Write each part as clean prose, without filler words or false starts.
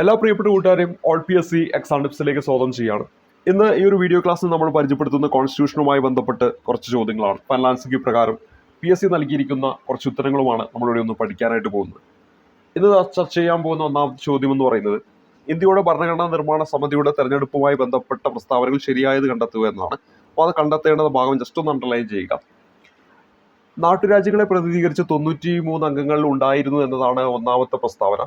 എല്ലാ പ്രിയപ്പെട്ട കൂട്ടുകാരെയും ഓൾ PSC എക്സാം ടിപ്സിലേക്ക് സ്വാഗതം ചെയ്യാണ്. ഇന്ന് ഈ ഒരു വീഡിയോ ക്ലാസ്സിൽ നമ്മൾ പരിചയപ്പെടുത്തുന്ന കോൺസ്റ്റിറ്റ്യൂഷനുമായി ബന്ധപ്പെട്ട് കുറച്ച് ചോദ്യങ്ങളാണ്. ഫൈനാൻസിംഗ് പ്രകാരം PSC നൽകിയിരിക്കുന്ന കുറച്ച് ഉത്തരങ്ങളുമാണ് നമ്മളിവിടെ ഒന്ന് പഠിക്കാനായിട്ട് പോകുന്നത്. ഇന്ന് ചർച്ച ചെയ്യാൻ പോകുന്ന ഒന്നാമത്തെ ചോദ്യം എന്ന് പറയുന്നത് ഇന്ത്യയുടെ ഭരണഘടനാ നിർമ്മാണ സമിതിയുടെ തെരഞ്ഞെടുപ്പുമായി ബന്ധപ്പെട്ട പ്രസ്താവനകൾ ശരിയായത് കണ്ടെത്തുക എന്നതാണ്. അപ്പോൾ അത് കണ്ടെത്തേണ്ട ഭാഗം ജസ്റ്റ് ഒന്ന് അണ്ടർലൈൻ ചെയ്യുക. നാട്ടുരാജ്യങ്ങളെ പ്രതിനിധീകരിച്ച് 93 അംഗങ്ങൾ ഉണ്ടായിരുന്നു എന്നതാണ് ഒന്നാമത്തെ പ്രസ്താവന.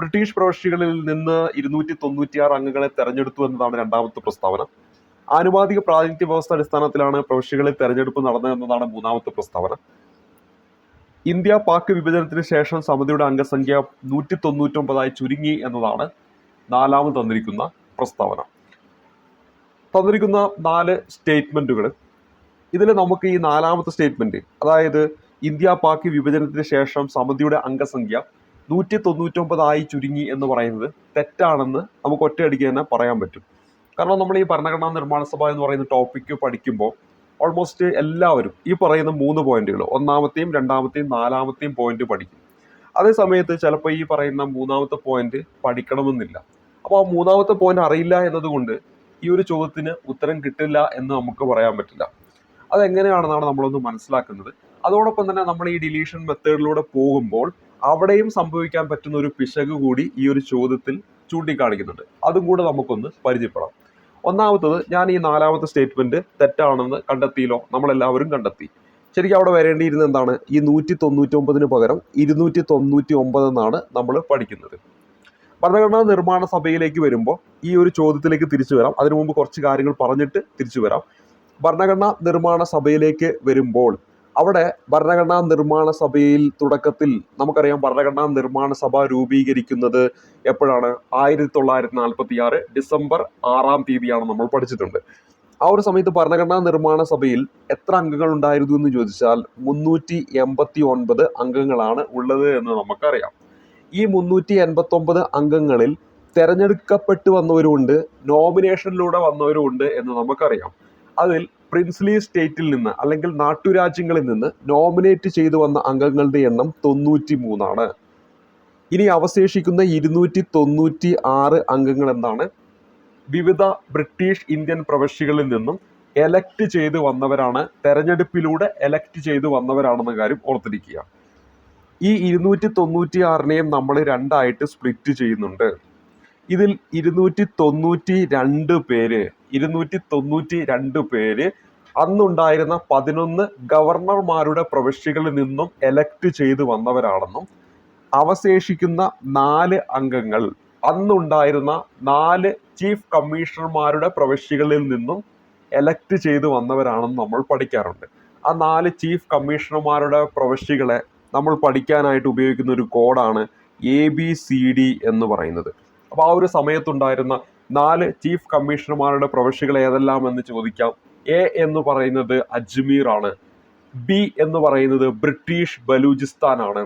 ബ്രിട്ടീഷ് പ്രവിശ്യകളിൽ നിന്ന് 296 അംഗങ്ങളെ തെരഞ്ഞെടുത്തു എന്നതാണ് രണ്ടാമത്തെ പ്രസ്താവന. ആനുപാതിക പ്രാതിനിധ്യ വ്യവസ്ഥ അടിസ്ഥാനത്തിലാണ് പ്രവിശ്യകളിൽ തെരഞ്ഞെടുപ്പ് നടന്നതെന്നതാണ് മൂന്നാമത്തെ പ്രസ്താവന. ഇന്ത്യ പാക് വിഭജനത്തിന് ശേഷം സമിതിയുടെ അംഗസംഖ്യ 199 ചുരുങ്ങി എന്നതാണ് നാലാമത് തന്നിരിക്കുന്ന പ്രസ്താവന. തന്നിരിക്കുന്ന 4 സ്റ്റേറ്റ്മെന്റുകൾ, ഇതിൽ നമുക്ക് ഈ നാലാമത്തെ സ്റ്റേറ്റ്മെന്റ്, അതായത് ഇന്ത്യ പാക് വിഭജനത്തിന് ശേഷം സമിതിയുടെ അംഗസംഖ്യ 199 ചുരുങ്ങി എന്ന് പറയുന്നത് തെറ്റാണെന്ന് നമുക്ക് ഒറ്റയടിക്ക് തന്നെ പറയാൻ പറ്റും. കാരണം നമ്മൾ ഈ ഭരണഘടനാ നിർമ്മാണ സഭ എന്ന് പറയുന്ന ടോപ്പിക്ക് പഠിക്കുമ്പോൾ ഓൾമോസ്റ്റ് എല്ലാവരും ഈ പറയുന്ന 3 പോയിന്റുകൾ, ഒന്നാമത്തെയും രണ്ടാമത്തെയും നാലാമത്തെയും പോയിന്റ് പഠിക്കും. അതേ സമയത്ത് ചിലപ്പോൾ ഈ പറയുന്ന മൂന്നാമത്തെ പോയിന്റ് പഠിക്കണമെന്നില്ല. അപ്പോൾ ആ മൂന്നാമത്തെ പോയിന്റ് അറിയില്ല എന്നതുകൊണ്ട് ഈ ഒരു ചോദ്യത്തിന് ഉത്തരം കിട്ടില്ല എന്ന് നമുക്ക് പറയാൻ പറ്റില്ല. അതെങ്ങനെയാണെന്നാണ് നമ്മളൊന്ന് മനസ്സിലാക്കുന്നത്. അതോടൊപ്പം തന്നെ നമ്മൾ ഈ ഡിലീഷൻ മെത്തേഡിലൂടെ പോകുമ്പോൾ അവിടെയും സംഭവിക്കാൻ പറ്റുന്ന ഒരു പിശക് കൂടി ഈ ഒരു ചോദ്യത്തിൽ ചൂണ്ടിക്കാണിക്കുന്നുണ്ട്. അതും കൂടെ നമുക്കൊന്ന് പരിചയപ്പെടാം. ഒന്നാമത്തത്, ഞാൻ ഈ നാലാമത്തെ സ്റ്റേറ്റ്മെന്റ് തെറ്റാണെന്ന് കണ്ടെത്തിയല്ലോ, നമ്മളെല്ലാവരും കണ്ടെത്തി. ശരിക്കും അവിടെ വരേണ്ടിയിരുന്നത് എന്താണ്? ഈ 199 പകരം 299 എന്നാണ് നമ്മൾ പഠിക്കുന്നത്. ഭരണഘടനാ നിർമ്മാണ സഭയിലേക്ക് വരുമ്പോൾ ഈ ഒരു ചോദ്യത്തിലേക്ക് തിരിച്ചു വരാം. അതിനു മുമ്പ് കുറച്ച് കാര്യങ്ങൾ പറഞ്ഞിട്ട് തിരിച്ചു വരാം. ഭരണഘടനാ നിർമ്മാണ സഭയിലേക്ക് വരുമ്പോൾ അവിടെ ഭരണഘടനാ നിർമ്മാണ സഭയിൽ തുടക്കത്തിൽ നമുക്കറിയാം, ഭരണഘടനാ നിർമ്മാണ സഭ രൂപീകരിക്കുന്നത് എപ്പോഴാണ്? 1946 ഡിസംബർ 6-ാം തീയതിയാണ് നമ്മൾ പഠിച്ചിട്ടുണ്ട്. ആ ഒരു സമയത്ത് ഭരണഘടനാ നിർമ്മാണ സഭയിൽ എത്ര അംഗങ്ങൾ ഉണ്ടായിരുന്നു എന്ന് ചോദിച്ചാൽ 389 അംഗങ്ങളാണ് ഉള്ളത് എന്ന് നമുക്കറിയാം. ഈ 389 അംഗങ്ങളിൽ തെരഞ്ഞെടുക്കപ്പെട്ടു വന്നവരുമുണ്ട്, നോമിനേഷനിലൂടെ വന്നവരുമുണ്ട് എന്ന് നമുക്കറിയാം. അതിൽ പ്രിൻസ്ലി സ്റ്റേറ്റിൽ നിന്ന് അല്ലെങ്കിൽ നാട്ടുരാജ്യങ്ങളിൽ നിന്ന് നോമിനേറ്റ് ചെയ്തു വന്ന അംഗങ്ങളുടെ എണ്ണം 93 ഇനി അവശേഷിക്കുന്ന 296 അംഗങ്ങൾ എന്താണ്? വിവിധ ബ്രിട്ടീഷ് ഇന്ത്യൻ പ്രവിശ്യകളിൽ നിന്നും എലക്ട് ചെയ്ത് വന്നവരാണ്, തെരഞ്ഞെടുപ്പിലൂടെ എലക്ട് ചെയ്ത് വന്നവരാണെന്ന കാര്യം ഓർത്തിരിക്കുക. ഈ 296നെയും നമ്മൾ രണ്ടായിട്ട് സ്പ്ലിറ്റ് ചെയ്യുന്നുണ്ട്. ഇതിൽ 292 പേര് അന്നുണ്ടായിരുന്ന 11 ഗവർണർമാരുടെ പ്രവിശ്യകളിൽ നിന്നും എലക്ട് ചെയ്ത് വന്നവരാണെന്നും അവശേഷിക്കുന്ന 4 അംഗങ്ങൾ അന്നുണ്ടായിരുന്ന 4 ചീഫ് കമ്മീഷണർമാരുടെ പ്രവിശ്യകളിൽ നിന്നും എലക്ട് ചെയ്ത് വന്നവരാണെന്ന് നമ്മൾ പഠിക്കാറുണ്ട്. ആ 4 ചീഫ് കമ്മീഷണർമാരുടെ പ്രവിശ്യകളെ നമ്മൾ പഠിക്കാനായിട്ട് ഉപയോഗിക്കുന്ന ഒരു കോഡാണ് ABCD എന്ന് പറയുന്നത്. അപ്പോൾ ആ ഒരു സമയത്തുണ്ടായിരുന്ന 4 ചീഫ് കമ്മീഷണർമാരുടെ പ്രവിശ്യകൾ ഏതെല്ലാം എന്ന് ചോദിക്കാം. A എന്ന് പറയുന്നത് അജ്മീർ ആണ്, B എന്ന് പറയുന്നത് ബ്രിട്ടീഷ് ബലൂചിസ്ഥാൻ ആണ്,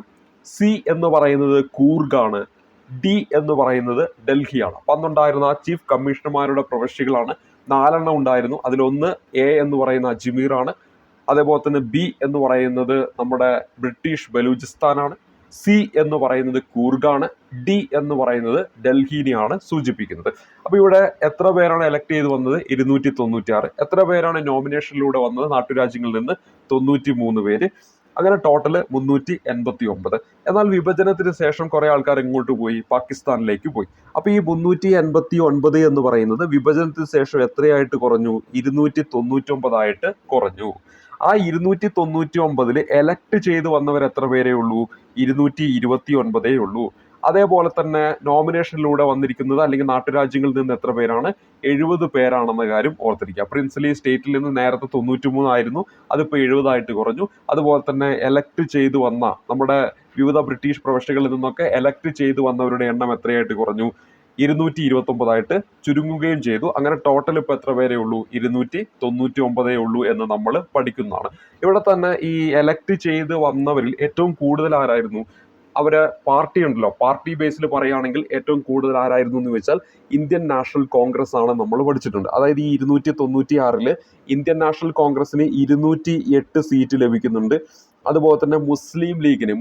C എന്ന് പറയുന്നത് കൂർഗാണ്, D എന്ന് പറയുന്നത് ഡൽഹിയാണ്. അപ്പം അന്നുണ്ടായിരുന്ന ആ ചീഫ് കമ്മീഷണർമാരുടെ പ്രവിശ്യകളാണ് 4 ഉണ്ടായിരുന്നു. അതിലൊന്ന് A എന്ന് പറയുന്ന അജ്മീർ ആണ്, അതേപോലെ തന്നെ B എന്ന് പറയുന്നത് നമ്മുടെ ബ്രിട്ടീഷ് ബലൂചിസ്ഥാനാണ്, C എന്ന് പറയുന്നത് കൂർഗാണ്, D എന്ന് പറയുന്നത് ഡൽഹിനെയാണ് സൂചിപ്പിക്കുന്നത്. അപ്പൊ ഇവിടെ എത്ര പേരാണ് എലക്ട് ചെയ്ത് വന്നത്? 296. എത്ര പേരാണ് നോമിനേഷനിലൂടെ വന്നത്? നാട്ടുരാജ്യങ്ങളിൽ നിന്ന് 93 പേര്. അങ്ങനെ ടോട്ടൽ 389. എന്നാൽ വിഭജനത്തിന് ശേഷം കുറെ ആൾക്കാർ എങ്ങോട്ട് പോയി? പാകിസ്ഥാനിലേക്ക് പോയി. അപ്പൊ ഈ 389 എന്ന് പറയുന്നത് വിഭജനത്തിന് ശേഷം എത്രയായിട്ട് കുറഞ്ഞു? 299 കുറഞ്ഞു. ആ 299 എലക്ട് ചെയ്ത് വന്നവർ എത്ര പേരേ ഉള്ളൂ? 229 ഉള്ളൂ. അതേപോലെ തന്നെ നോമിനേഷനിലൂടെ വന്നിരിക്കുന്നത് അല്ലെങ്കിൽ നാട്ടുരാജ്യങ്ങളിൽ നിന്ന് എത്ര പേരാണ്? 70 പേരാണെന്ന കാര്യം ഓർത്തിരിക്കുക. പ്രിൻസ്ലി സ്റ്റേറ്റിൽ നിന്ന് നേരത്തെ 93 ആയിരുന്നു, അതിപ്പോൾ 70 കുറഞ്ഞു. അതുപോലെ തന്നെ എലക്ട് ചെയ്ത് വന്ന നമ്മുടെ വിവിധ ബ്രിട്ടീഷ് പ്രവിശ്യകളിൽ നിന്നൊക്കെ എലക്ട് ചെയ്ത് വന്നവരുടെ എണ്ണം എത്രയായിട്ട് കുറഞ്ഞു? 229 ചുരുങ്ങുകയും ചെയ്തു. അങ്ങനെ ടോട്ടൽ ഇപ്പോൾ എത്ര പേരേ ഉള്ളൂ? 299 ഉള്ളൂ എന്ന് നമ്മൾ പഠിക്കുന്നതാണ്. ഇവിടെ തന്നെ ഈ എലക്ട് ചെയ്ത് വന്നവരിൽ ഏറ്റവും കൂടുതൽ ആരായിരുന്നു? അവര് പാർട്ടി ഉണ്ടല്ലോ, പാർട്ടി ബേസിൽ പറയുകയാണെങ്കിൽ ഏറ്റവും കൂടുതൽ ആരായിരുന്നു എന്ന് ചോദിച്ചാൽ ഇന്ത്യൻ നാഷണൽ കോൺഗ്രസ് ആണ് നമ്മൾ പഠിച്ചിട്ടുണ്ട്. അതായത് ഈ 296 ഇന്ത്യൻ നാഷണൽ കോൺഗ്രസിന് 208 സീറ്റ് ലഭിക്കുന്നുണ്ട്. അതുപോലെ തന്നെ മുസ്ലിം ലീഗിന്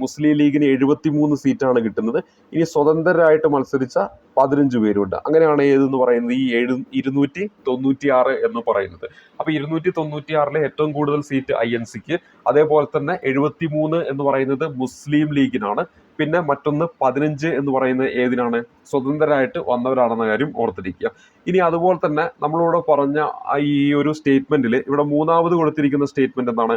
73 സീറ്റാണ് കിട്ടുന്നത്. ഇനി സ്വതന്ത്രരായിട്ട് മത്സരിച്ച 15 പേരുണ്ട്. അങ്ങനെയാണ് ഏതെന്ന് പറയുന്നത് ഈ 296 എന്ന് പറയുന്നത്. അപ്പൊ 296 ഏറ്റവും കൂടുതൽ സീറ്റ് INCക്ക്, അതേപോലെ തന്നെ 73 എന്ന് പറയുന്നത് മുസ്ലിം ലീഗിനാണ്. പിന്നെ മറ്റൊന്ന് 15 എന്ന് പറയുന്നത് ഏതിനാണ്? സ്വതന്ത്രരായിട്ട് വന്നവരാണെന്ന കാര്യം ഓർത്തിരിക്കുക. ഇനി അതുപോലെ തന്നെ നമ്മളിവിടെ പറഞ്ഞ ഈ ഒരു സ്റ്റേറ്റ്മെന്റിൽ ഇവിടെ മൂന്നാമത് കൊടുത്തിരിക്കുന്ന സ്റ്റേറ്റ്മെന്റ് എന്താണ്?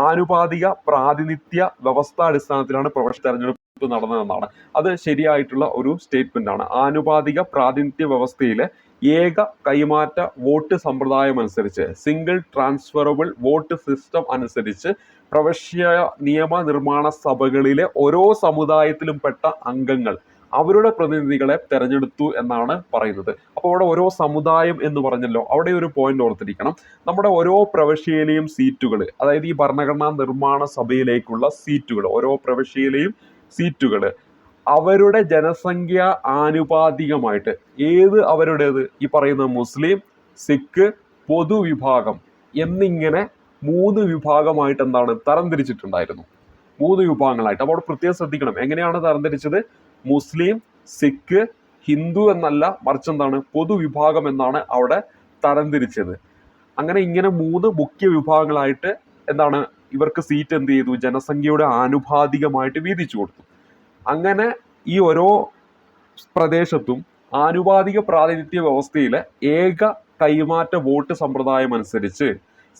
ആനുപാതിക പ്രാതിനിധ്യ വ്യവസ്ഥാടിസ്ഥാനത്തിലാണ് പ്രൊഫഷണൽ തെരഞ്ഞെടുപ്പ് നടന്നതെന്നാണ്. അത് ശരിയായിട്ടുള്ള ഒരു സ്റ്റേറ്റ്മെന്റ് ആണ്. ആനുപാതിക പ്രാതിനിധ്യ വ്യവസ്ഥയിലെ ഏക കൈമാറ്റ വോട്ട് സമ്പ്രദായം അനുസരിച്ച്, സിംഗിൾ ട്രാൻസ്ഫറബിൾ വോട്ട് സിസ്റ്റം അനുസരിച്ച് പ്രവശ്യ നിയമനിർമ്മാണ സഭകളിലെ ഓരോ സമുദായത്തിലും പെട്ട അംഗങ്ങൾ അവരുടെ പ്രതിനിധികളെ തെരഞ്ഞെടുത്തു എന്നാണ് പറയുന്നത്. അപ്പോൾ അവിടെ ഓരോ സമുദായം എന്ന് പറഞ്ഞല്ലോ, അവിടെ ഒരു പോയിന്റ് ഓർത്തിരിക്കണം. നമ്മുടെ ഓരോ പ്രവിശ്യയിലെയും സീറ്റുകൾ, അതായത് ഈ ഭരണഘടനാ നിർമ്മാണ സഭയിലേക്കുള്ള സീറ്റുകൾ, ഓരോ പ്രവിശ്യയിലെയും സീറ്റുകൾ അവരുടെ ജനസംഖ്യ ആനുപാതികമായിട്ട് അവരുടേത് ഈ പറയുന്ന മുസ്ലിം, സിഖ്, പൊതുവിഭാഗം എന്നിങ്ങനെ 3 വിഭാഗമായിട്ട് എന്താണ് തരംതിരിച്ചിട്ടുണ്ടായിരുന്നു. 3 വിഭാഗങ്ങളായിട്ട്. അപ്പോൾ അവിടെ പ്രത്യേകം ശ്രദ്ധിക്കണം, എങ്ങനെയാണ് തരംതിരിച്ചത്? മുസ്ലിം, സിഖ്, ഹിന്ദു എന്നല്ല, മറിച്ച് എന്താണ്? പൊതുവിഭാഗം എന്നാണ് അവിടെ തരംതിരിച്ചത്. അങ്ങനെ ഇങ്ങനെ 3 മുഖ്യ വിഭാഗങ്ങളായിട്ട് എന്താണ് ഇവർക്ക് സീറ്റ് എന്ത് ചെയ്തു? ജനസംഖ്യയുടെ ആനുപാതികമായിട്ട് വീതിച്ചു കൊടുത്തു. അങ്ങനെ ഈ ഓരോ പ്രദേശത്തും ആനുപാതിക പ്രാതിനിധ്യ വ്യവസ്ഥയിലെ ഏക കൈമാറ്റ വോട്ട് സമ്പ്രദായം അനുസരിച്ച്,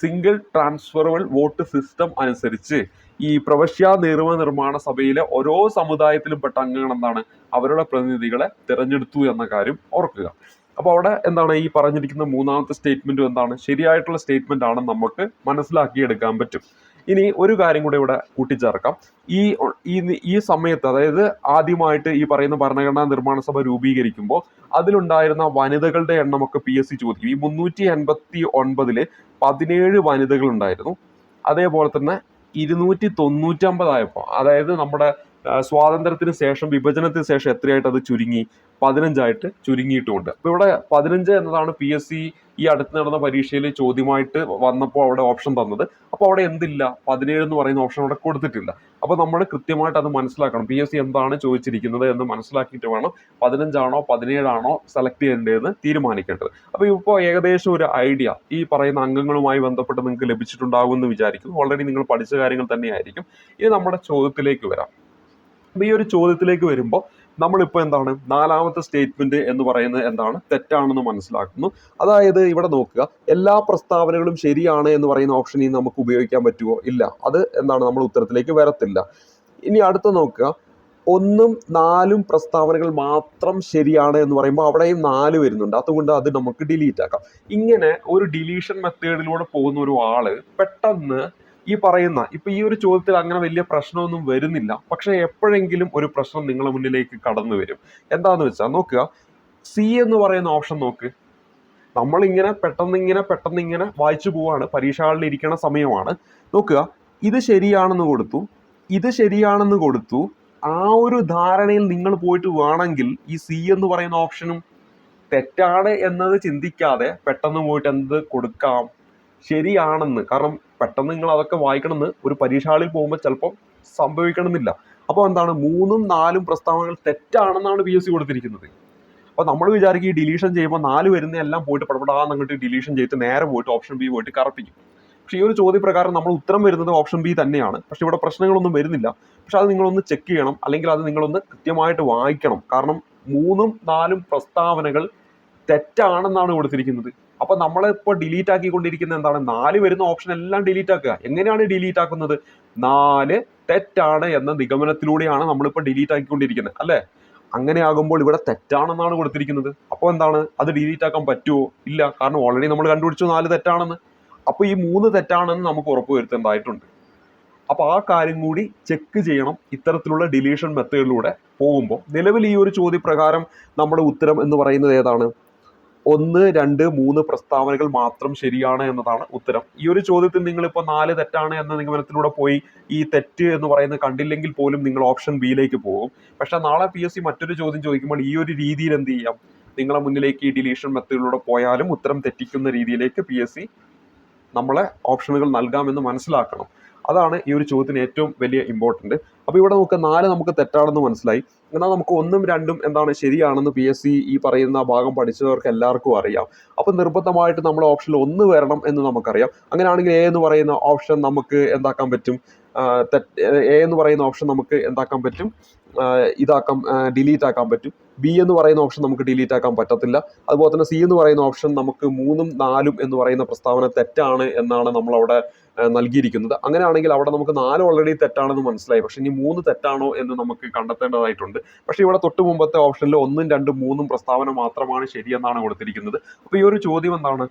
സിംഗിൾ ട്രാൻസ്ഫറബിൾ വോട്ട് സിസ്റ്റം അനുസരിച്ച് ഈ പ്രവശ്യ നിയമനിർമ്മാണ സഭയിലെ ഓരോ സമുദായത്തിലും പെട്ട അംഗങ്ങൾ എന്താണ് അവരുടെ പ്രതിനിധികളെ തിരഞ്ഞെടുത്തു എന്ന കാര്യം ഓർക്കുക. അപ്പോൾ അവിടെ എന്താണ് ഈ പറഞ്ഞിരിക്കുന്ന മൂന്നാമത്തെ സ്റ്റേറ്റ്മെന്റും എന്താണ്? ശരിയായിട്ടുള്ള സ്റ്റേറ്റ്മെന്റ് ആണെന്ന് നമുക്ക് മനസ്സിലാക്കിയെടുക്കാൻ പറ്റും. ഇനി ഒരു കാര്യം കൂടെ ഇവിടെ കൂട്ടിച്ചേർക്കാം. ഈ സമയത്ത്, അതായത് ആദ്യമായിട്ട് ഈ പറയുന്ന ഭരണഘടനാ നിർമ്മാണ സഭ രൂപീകരിക്കുമ്പോൾ അതിലുണ്ടായിരുന്ന വനിതകളുടെ എണ്ണമൊക്കെ PSC ചോദിക്കും. ഈ 389 17 വനിതകൾ ഉണ്ടായിരുന്നു. അതേപോലെ തന്നെ 299 ആയപ്പോൾ, അതായത് നമ്മുടെ സ്വാതന്ത്ര്യത്തിന് ശേഷം, വിഭജനത്തിന് ശേഷം എത്രയായിട്ട് അത് ചുരുങ്ങി? 15 ചുരുങ്ങിയിട്ടുമുണ്ട്. അപ്പൊ ഇവിടെ 15 എന്നതാണ് PSC ഈ അടുത്ത് നടന്ന പരീക്ഷയിൽ ചോദ്യമായിട്ട് വന്നപ്പോൾ അവിടെ ഓപ്ഷൻ തന്നത്. അപ്പോൾ അവിടെ എന്തില്ല? 17 എന്ന് പറയുന്ന ഓപ്ഷൻ അവിടെ കൊടുത്തിട്ടില്ല. അപ്പൊ നമ്മൾ കൃത്യമായിട്ട് അത് മനസ്സിലാക്കണം. PSC എന്താണ് ചോദിച്ചിരിക്കുന്നത് എന്ന് മനസ്സിലാക്കിയിട്ട് വേണം 15 ആണോ 17 ആണോ സെലക്ട് ചെയ്യേണ്ടതെന്ന് തീരുമാനിക്കേണ്ടത്. അപ്പൊ ഇപ്പോൾ ഏകദേശം ഒരു ഐഡിയ ഈ പറയുന്ന അംഗങ്ങളുമായി ബന്ധപ്പെട്ട് നിങ്ങൾക്ക് ലഭിച്ചിട്ടുണ്ടാകും എന്ന് വിചാരിക്കുന്നു. ഓൾറെഡി നിങ്ങൾ പഠിച്ച കാര്യങ്ങൾ തന്നെയായിരിക്കും. ഇനി നമ്മുടെ ചോദ്യത്തിലേക്ക് വരാം. അപ്പൊ ഈ ഒരു ചോദ്യത്തിലേക്ക് വരുമ്പോൾ നമ്മളിപ്പോൾ എന്താണ് നാലാമത്തെ സ്റ്റേറ്റ്മെന്റ് എന്ന് പറയുന്നത് എന്താണ്? തെറ്റാണെന്ന് മനസ്സിലാക്കുന്നു. അതായത് ഇവിടെ നോക്കുക, എല്ലാ പ്രസ്താവനകളും ശരിയാണ് എന്ന് പറയുന്ന ഓപ്ഷൻ ഇനി നമുക്ക് ഉപയോഗിക്കാൻ പറ്റുമോ? ഇല്ല. അത് എന്താണ് നമ്മൾ ഉത്തരത്തിലേക്ക് വരത്തില്ല. ഇനി അടുത്ത നോക്കുക, 1ഉം 4ഉം പ്രസ്താവനകൾ മാത്രം ശരിയാണ് എന്ന് പറയുമ്പോൾ അവിടെയും 4 വരുന്നുണ്ട്. അതുകൊണ്ട് അത് നമുക്ക് ഡിലീറ്റ് ആക്കാം. ഇങ്ങനെ ഒരു ഡിലീഷൻ മെത്തേഡിലൂടെ പോകുന്ന ഒരു ആള് പെട്ടെന്ന് ഈ പറയുന്ന ഇപ്പൊ ഈ ഒരു ചോദ്യത്തിൽ അങ്ങനെ വലിയ പ്രശ്നമൊന്നും വരുന്നില്ല, പക്ഷെ എപ്പോഴെങ്കിലും ഒരു പ്രശ്നം നിങ്ങളുടെ മുന്നിലേക്ക് കടന്നു വരും. എന്താന്ന് വെച്ചാൽ നോക്കുക, C എന്ന് പറയുന്ന ഓപ്ഷൻ നോക്ക്. നമ്മളിങ്ങനെ പെട്ടെന്നിങ്ങനെ വായിച്ചു പോവാണ്, പരീക്ഷകളിൽ ഇരിക്കണ സമയമാണ്. നോക്കുക, ഇത് ശരിയാണെന്ന് കൊടുത്തു, ഇത് ശരിയാണെന്ന് കൊടുത്തു. ആ ഒരു ധാരണയിൽ നിങ്ങൾ പോയിട്ട് വേണമെങ്കിൽ ഈ C എന്ന് പറയുന്ന ഓപ്ഷനും തെറ്റാണ് എന്നത് ചിന്തിക്കാതെ പെട്ടെന്ന് പോയിട്ട് എന്ത് കൊടുക്കാം? ശരിയാണെന്ന്. കാരണം പെട്ടെന്ന് നിങ്ങൾ അതൊക്കെ വായിക്കണമെന്ന് ഒരു പരീക്ഷകളിൽ പോകുമ്പോൾ ചിലപ്പോൾ സംഭവിക്കണമെന്നില്ല. അപ്പോൾ എന്താണ് 3ഉം 4ഉം പ്രസ്താവനകൾ തെറ്റാണെന്നാണ് PSC കൊടുത്തിരിക്കുന്നത്. അപ്പോൾ നമ്മൾ വിചാരിക്കും ഈ ഡിലീഷൻ ചെയ്യുമ്പോൾ 4 വരുന്ന എല്ലാം പോയിട്ട് പടപെടാന്ന് അങ്ങോട്ട് ഡിലീഷൻ ചെയ്ത് നേരെ പോയിട്ട് ഓപ്ഷൻ B പോയിട്ട് കറപ്പിക്കും. പക്ഷേ ഈ ഒരു ചോദ്യപ്രകാരം നമ്മൾ ഉത്തരം വരുന്നത് ഓപ്ഷൻ B തന്നെയാണ്. പക്ഷെ ഇവിടെ പ്രശ്നങ്ങളൊന്നും വരുന്നില്ല. പക്ഷെ അത് നിങ്ങളൊന്ന് ചെക്ക് ചെയ്യണം, അല്ലെങ്കിൽ അത് നിങ്ങളൊന്ന് കൃത്യമായിട്ട് വായിക്കണം. കാരണം 3ഉം 4ഉം പ്രസ്താവനകൾ തെറ്റാണെന്നാണ് കൊടുത്തിരിക്കുന്നത്. അപ്പൊ നമ്മളിപ്പോൾ ഡിലീറ്റ് ആക്കിക്കൊണ്ടിരിക്കുന്നത് എന്താണ്? 4 വരുന്ന ഓപ്ഷൻ എല്ലാം ഡിലീറ്റ് ആക്കുക. എങ്ങനെയാണ് ഡിലീറ്റ് ആക്കുന്നത്? 4 തെറ്റാണ് എന്ന നിഗമനത്തിലൂടെയാണ് നമ്മളിപ്പോൾ ഡിലീറ്റ് ആക്കിക്കൊണ്ടിരിക്കുന്നത്, അല്ലേ? അങ്ങനെ ആകുമ്പോൾ ഇവിടെ തെറ്റാണെന്നാണ് കൊടുത്തിരിക്കുന്നത്. അപ്പോൾ എന്താണ് അത് ഡിലീറ്റ് ആക്കാൻ പറ്റുമോ? ഇല്ല. കാരണം ഓൾറെഡി നമ്മൾ കണ്ടുപിടിച്ചു 4 തെറ്റാണെന്ന്. അപ്പോൾ ഈ 3 തെറ്റാണെന്ന് നമുക്ക് ഉറപ്പുവരുത്തേണ്ടതായിട്ടുണ്ട്. അപ്പോൾ ആ കാര്യം കൂടി ചെക്ക് ചെയ്യണം ഇത്തരത്തിലുള്ള ഡിലീഷൻ മെത്തേഡിലൂടെ പോകുമ്പോൾ. നിലവിൽ ഈ ഒരു ചോദ്യപ്രകാരം നമ്മുടെ ഉത്തരം എന്ന് പറയുന്നത് ഏതാണ്? 1, 2, 3 പ്രസ്താവനകൾ മാത്രം ശരിയാണ് എന്നതാണ് ഉത്തരം. ഈ ഒരു ചോദ്യത്തിൽ നിങ്ങളിപ്പോൾ 4 തെറ്റാണ് എന്ന നിഗമനത്തിലൂടെ പോയി ഈ തെറ്റ് എന്ന് പറയുന്നത് കണ്ടില്ലെങ്കിൽ പോലും നിങ്ങൾ ഓപ്ഷൻ ബിയിലേക്ക് പോകും. പക്ഷെ നാളെ PSC മറ്റൊരു ചോദ്യം ചോദിക്കുമ്പോൾ ഈ ഒരു രീതിയിൽ എന്ത് ചെയ്യാം? നിങ്ങളെ മുന്നിലേക്ക് ഈ ഡിലീഷൻ മെത്തേഡിലൂടെ പോയാലും ഉത്തരം തെറ്റിക്കുന്ന രീതിയിലേക്ക് PSC നമ്മളെ ഓപ്ഷനുകൾ നൽകാമെന്ന് മനസ്സിലാക്കണം. അതാണ് ഈ ഒരു ചോദ്യത്തിന് ഏറ്റവും വലിയ ഇമ്പോർട്ടൻറ്റ്. അപ്പോൾ ഇവിടെ നമുക്ക് 4 നമുക്ക് തെറ്റാണെന്ന് മനസ്സിലായി. എന്നാൽ നമുക്ക് 1ഉം 2ഉം എന്താണ് ശരിയാണെന്ന് PSC ഈ പറയുന്ന ഭാഗം പഠിച്ചവർക്ക് എല്ലാവർക്കും അറിയാം. അപ്പോൾ നിർബന്ധമായിട്ട് നമ്മൾ ഓപ്ഷനിൽ 1 വരണം എന്ന് നമുക്കറിയാം. അങ്ങനെയാണെങ്കിൽ A എന്ന് പറയുന്ന ഓപ്ഷൻ നമുക്ക് എന്താക്കാൻ പറ്റും? A എന്ന് പറയുന്ന ഓപ്ഷൻ നമുക്ക് എന്താക്കാൻ പറ്റും? ഡിലീറ്റ് ആക്കാൻ പറ്റും. B എന്ന് പറയുന്ന ഓപ്ഷൻ നമുക്ക് ഡിലീറ്റ് ആക്കാൻ പറ്റത്തില്ല. അതുപോലെ തന്നെ C എന്ന് പറയുന്ന ഓപ്ഷൻ നമുക്ക് 3ഉം 4ഉം എന്ന് പറയുന്ന പ്രസ്താവന തെറ്റാണ് എന്നാണ് നമ്മളവിടെ നൽകിയിരിക്കുന്നത്. അങ്ങനെയാണെങ്കിൽ അവിടെ നമുക്ക് 4 ഓൾറെഡി തെറ്റാണെന്ന് മനസ്സിലായി. പക്ഷെ ഇനി 3 തെറ്റാണോ എന്ന് നമുക്ക് കണ്ടെത്തേണ്ടതായിട്ടുണ്ട്. പക്ഷെ ഇവിടെ തൊട്ട് മുമ്പത്തെ ഓപ്ഷനിൽ 1ഉം 2ഉം 3ഉം പ്രസ്താവന മാത്രമാണ് ശരിയെന്നാണ് കൊടുത്തിരിക്കുന്നത്. അപ്പോൾ ഈ ഒരു ചോദ്യം എന്താണ്?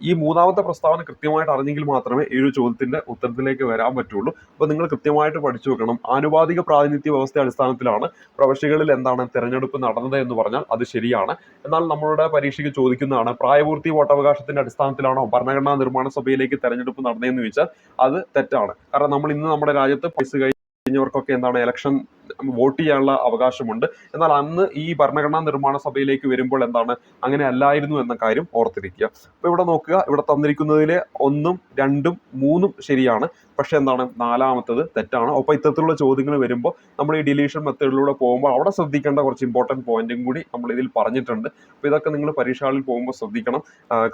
ഈ മൂന്നാമത്തെ പ്രസ്താവന കൃത്യമായിട്ട് അറിഞ്ഞെങ്കിൽ മാത്രമേ ഈ ഒരു ചോദ്യത്തിന്റെ ഉത്തരത്തിലേക്ക് വരാൻ പറ്റുള്ളൂ. അപ്പോൾ നിങ്ങൾ കൃത്യമായിട്ട് പഠിച്ചു വെക്കണം. ആനുപാതിക പ്രാതിനിധ്യ വ്യവസ്ഥ അടിസ്ഥാനത്തിലാണ് പ്രവിശ്യകളിൽ എന്താണ് തെരഞ്ഞെടുപ്പ് നടന്നത് എന്ന് പറഞ്ഞാൽ അത് ശരിയാണ്. എന്നാൽ നമ്മളുടെ പരീക്ഷയ്ക്ക് ചോദിക്കുന്നതാണ് പ്രായപൂർത്തി വോട്ടവകാശത്തിന്റെ അടിസ്ഥാനത്തിലാണോ ഭരണഘടനാ നിർമ്മാണ സഭയിലേക്ക് തെരഞ്ഞെടുപ്പ് നടന്നതെന്ന് ചോദിച്ചാൽ അത് തെറ്റാണ്. കാരണം നമ്മൾ ഇന്ന് നമ്മുടെ രാജ്യത്ത് കഴിഞ്ഞവർക്കൊക്കെ എന്താണ് ഇലക്ഷൻ വോട്ട് ചെയ്യാനുള്ള അവകാശമുണ്ട്. എന്നാൽ അന്ന് ഈ ഭരണഘടനാ നിർമ്മാണ സഭയിലേക്ക് വരുമ്പോൾ എന്താണ് അങ്ങനെ അല്ലായിരുന്നു എന്ന കാര്യം ഓർത്തിരിക്കുക. അപ്പോൾ ഇവിടെ നോക്കുക, ഇവിടെ തന്നിരിക്കുന്നതിൽ 1ഉം 2ഉം 3ഉം ശരിയാണ്. പക്ഷെ എന്താണ് 4മത്തത് തെറ്റാണ്. അപ്പോൾ ഇത്തരത്തിലുള്ള ചോദ്യങ്ങൾ വരുമ്പോൾ നമ്മൾ ഈ ഡിലീഷൻ മെത്തേഡിലൂടെ പോകുമ്പോൾ അവിടെ ശ്രദ്ധിക്കേണ്ട കുറച്ച് ഇമ്പോർട്ടൻറ്റ് പോയിന്റും കൂടി നമ്മൾ ഇതിൽ പറഞ്ഞിട്ടുണ്ട്. അപ്പോൾ ഇതൊക്കെ നിങ്ങൾ പരീക്ഷകളിൽ പോകുമ്പോൾ ശ്രദ്ധിക്കണം.